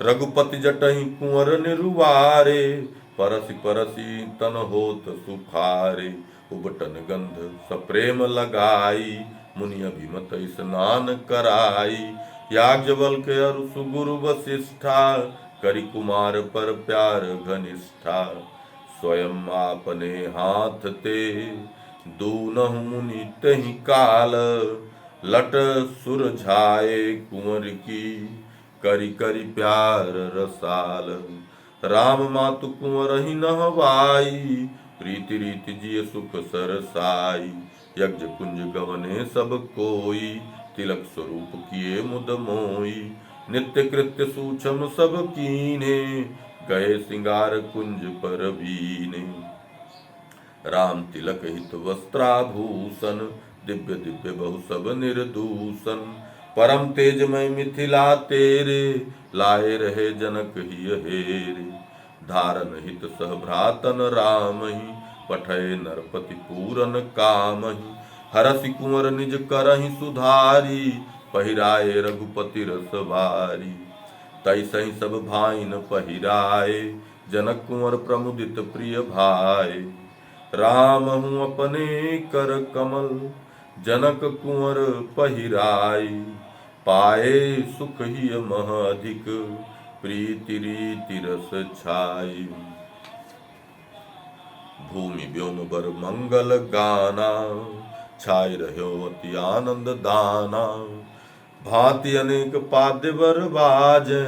रघुपति जटहि कुंवर निरुवारे, परसि परसि तन होत सुखारे। उबटन गंध सप्रेम लगाई, मुनि अभिमत स्नान कराई। याज्ञवल्क्य के अरु सुगुरु वसिष्ठा, करि कुमार पर प्यार घनिष्ठा। स्वयं आपने हाथ ते, दूनहु मुनि तहि काल। लट सुरझाए कुंवर की, करि करि प्यार रसाल। राम मातु कुंवर ही नहवाई, प्रीति रीति जिय सुख सरसाई। यज्ञ कुंज गवने सब कोई, तिलक स्वरूप किए मुद मोई। नित्य कृत्य सूक्ष्म सब कीने, गए सिंगार कुंज पर बीने। राम तिलक हित वस्त्राभूषण, दिव्य दिव्य बहु सब निर्दूषण। परम तेजमय मिथिला तेरे, लाए रहे जनक हिय हेरे। धारन हित सह भ्रातन रामहि, पठय नरपति पूरन कामहि। हरसि कुंवर निज करहि सुधारी, पहिराए रघुपति रस भारी। तैसहि सब भाइन पहिराए, जनक कुंवर प्रमुदित प्रिय भाई। राम हूँ अपने कर कमल, जनक कुंवर पहिराई। पाए सुख ही मह अधिक, प्रीति रीति रस छाई। भूमि व्योम बर मंगल गाना, छाई रहो अति आनंद दाना। भांति अनेक पाद्य बर बाजे,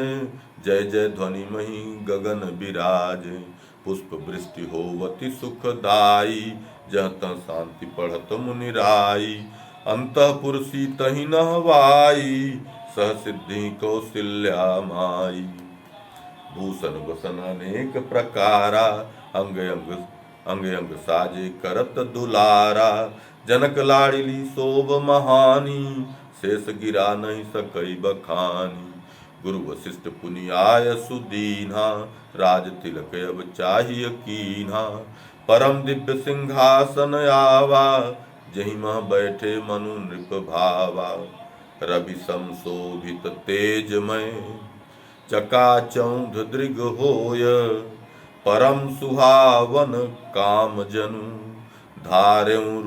जय जय ध्वनि मही गगन बिराजे। पुष्प वृष्टि होवति सुखदाई, जह तह शांति पढ़त मुनि राई। अंतःपुर सीतहि नहवाई, सह सिद्धि कौशल्या माई। भूषण वसन अनेक प्रकारा, अंग अंग साजे करत दुलारा। जनक लाड़िली शोभ महानी, शेष गिरा नहीं सकई बखानी। गुरु वशिष्ठ पुनि आय सुदीना, राज तिलक अब चाहिए कीन्हा। परम दिव्य सिंहासन आवा, जहि मह बैठे मनु नृप भावा। रवि संशोभित तेजमय, चकाचौंध दृग होय। परम सुहावन काम जनु, धर्यु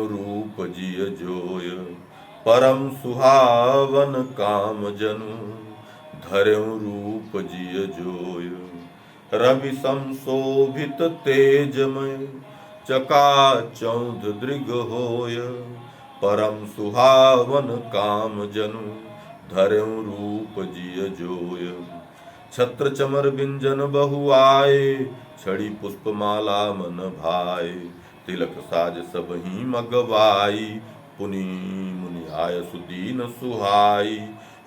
रूप जिय जोय। परम सुहावन काम जनु, धर्यु रूप जिय जोय। रवि संशोभित तेजमय, चकाचौंध दृग होय। परम सुहावन काम जनु, धर्यु रूप जिय जोय। छत्र चमर बिंजन बहु आए, छड़ी पुष्पमाला मन भाए। तिलक साज सब ही मगवाई, पुनि मुनि आय सुदीन सुहाई।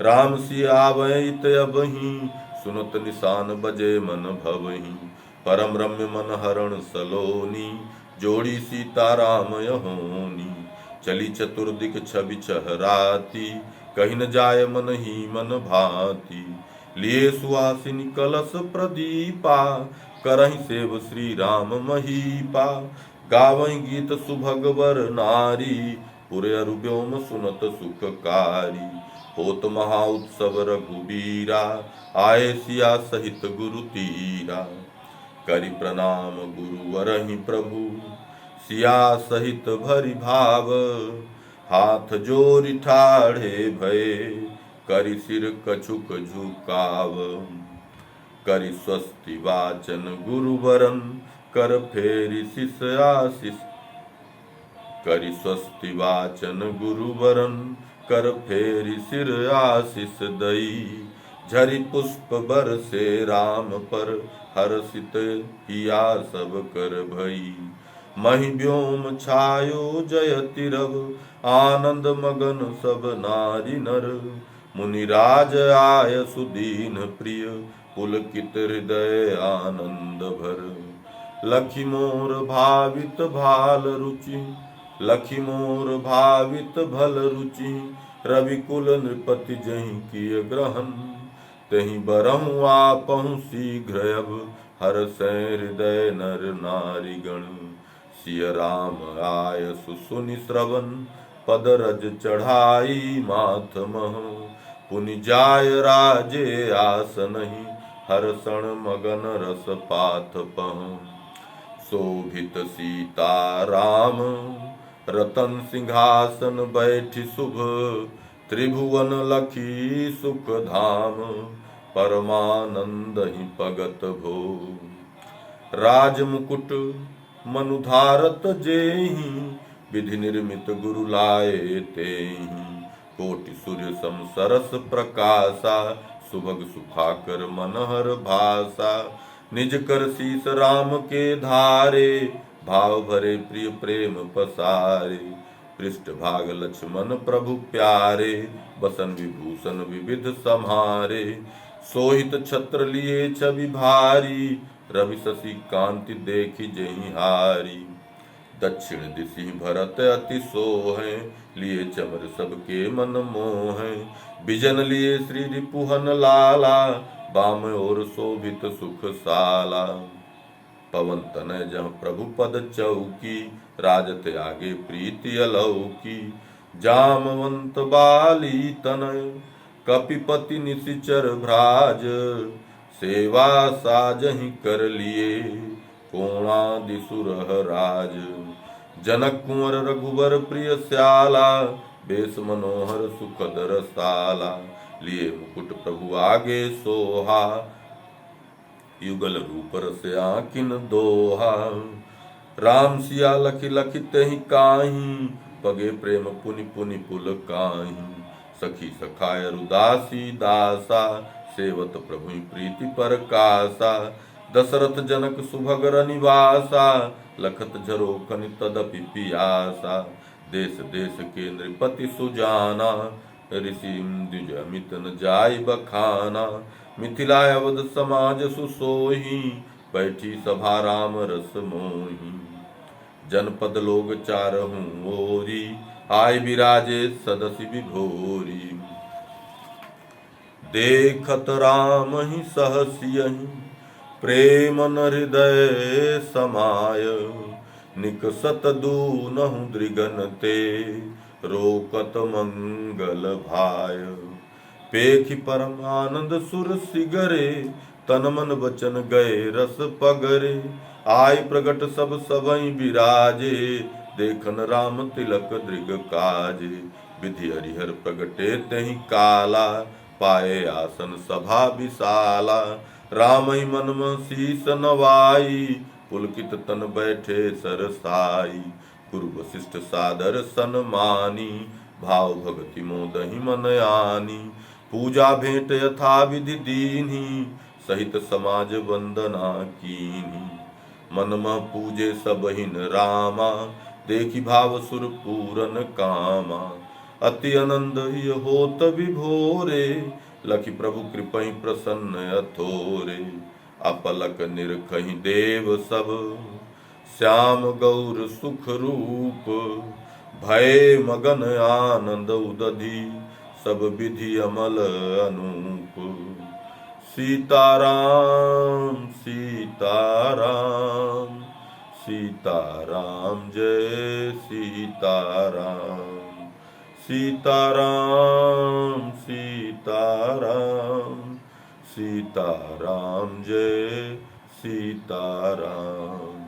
राम सियावैत अबहि, सुनत निशान बजे मन भवहि। परम रम्य मन हरण सलोनी, जोड़ी सीता राम यहोनी। चली चतुर्दिक छवि चहराती, कहीं न जाय मन ही मन भांति। लिए सुहासिनी कलश प्रदीपा, करहि सेव श्री राम महीपा। गावहि गीत सुभग वर नारी, पुर अरु व्योम सुनत सुखकारी। होत महा उत्सव रघुबीरा, आए सिया सहित गुरु तीरा। करि प्रणाम गुरु वरहि प्रभु, सिया सहित भरि भाव। हाथ जोरि ठाढ़े भये, करि सिर कछुक झुकाव। करि स्वस्ति वाचन गुरुवरन, कर फेरि शिष आशीष। करि स्वस्ति वाचन गुरुवरन, कर फेरि सिर आशीष दई। झरि पुष्प बरसे राम पर, हर्षित हिया सब कर भई। महि व्योम छायो जयति रव, आनंद मगन सब नारी नर। मुनिराज आय सुदीन प्रिय, पुलकित हृदय आनंद भर। लखी मोर भावित भाल रुचि, लखी मोर भावित भल रुचि, रविकुल नृपति जहि किय ग्रहण। तहि बरहु आपहु शीघ्र अब, हर्षै हृदय नर नारी गण। सिय राम आय सुनि श्रवण, पद रज चढ़ाई माथ मह। पुनि जाय राजे आसनहि, हर्षण मगन रस पाथ पह। शोभित सीता राम रतन सिंहासन बैठि शुभ, त्रिभुवन लखी सुख धाम, परमानंद ही पगत भो। राज मुकुट मनुधारत जेहि, विधि निर्मित गुरु लाए तेहि। कोटि सूर्य सम सरस प्रकाशा, सुभग सुखाकर मनहर भाषा। निज कर शीस राम के धारे, भाव भरे प्रिय प्रेम पसारे। पृष्ठ भाग लक्ष्मण प्रभु प्यारे, बसन विभूषण विविध सम्हारे। सोहित छत्र लिए छवि भारी, रवि शशि कांति देखी जहि हारी। दक्षिण दिशि भरत अति सोहै, लिए चमर सबके मन मोहै। बिजन लिए श्री रिपुहन लाला, बाम और शोभित सुख साला। पवन तनय जहाँ प्रभु पद चौकी, राजत आगे प्रीति अलौकी। जामवंत बाली तनय, कपिपति निशिचर भ्राज। सेवा साजहि कर लिए, कोणादि सुरह राज। जनक कुंवर रघुवर प्रिय श्याला, बेस मनोहर सुखद रसाला। लिए मुकुट प्रभु आगे सोहा, युगल रूप रस आँखिन दोहा। राम सिया लखि लखि तेहि काहि, पगे प्रेम पुनि पुनि पुल काहि। सखी सखाय रुदासी दासा, सेवत प्रभु प्रीति परकासा। दशरथ जनक सुभग निवासा, लखत झरोखनि तदपि पियासा। देश देश के नृपति सुजाना, ऋषि द्विज अमित न जाय बखाना। मिथिला अवध समाज सुसोही, बैठी सभा राम रस मोही। जनपद लोग चारहूं ओरी, आय विराजे सदसि विभोरी। देखत राम ही सहसियहि, प्रेम न हृदय समाय। निकसत दूनहु दृगन ते, रोकत मंगल भाय। पेखि परम आनंद सुर सिगरे, तन मन बचन गए रस पगरे। आय प्रगट सब सबहि विराजे, देखन राम तिलक दृग काजे। विधि हरिहर प्रगटे तेहि काला, पाए आसन सभा विशाला। राम ही मन में शीस नवाई, पुलकित तन बैठे सरसाई। गुरु वशिष्ठ सादर सन्मानी, भाव भगति मोदहि मन आनी। पूजा भेंट यथा विधि दीन्ही, सहित समाज वंदना कीन्ही। मन मह पूजे सबहिन रामा, देखी भाव सुर पूरन कामा। अति आनंद ही होत विभोरे, लखि प्रभु कृपहि प्रसन्न अथोरे। अपलक निरखहि देव सब, श्याम गौर सुख रूप। भय मगन आनंद उदधि, सब विधि अमल अनूप। सीताराम सीताराम सीताराम जय सीताराम। सीताराम सीताराम सीताराम जय सीताराम।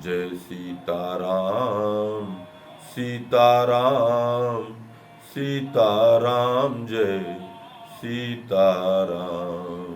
जय सीताराम सीताराम सीताराम जय सीताराम।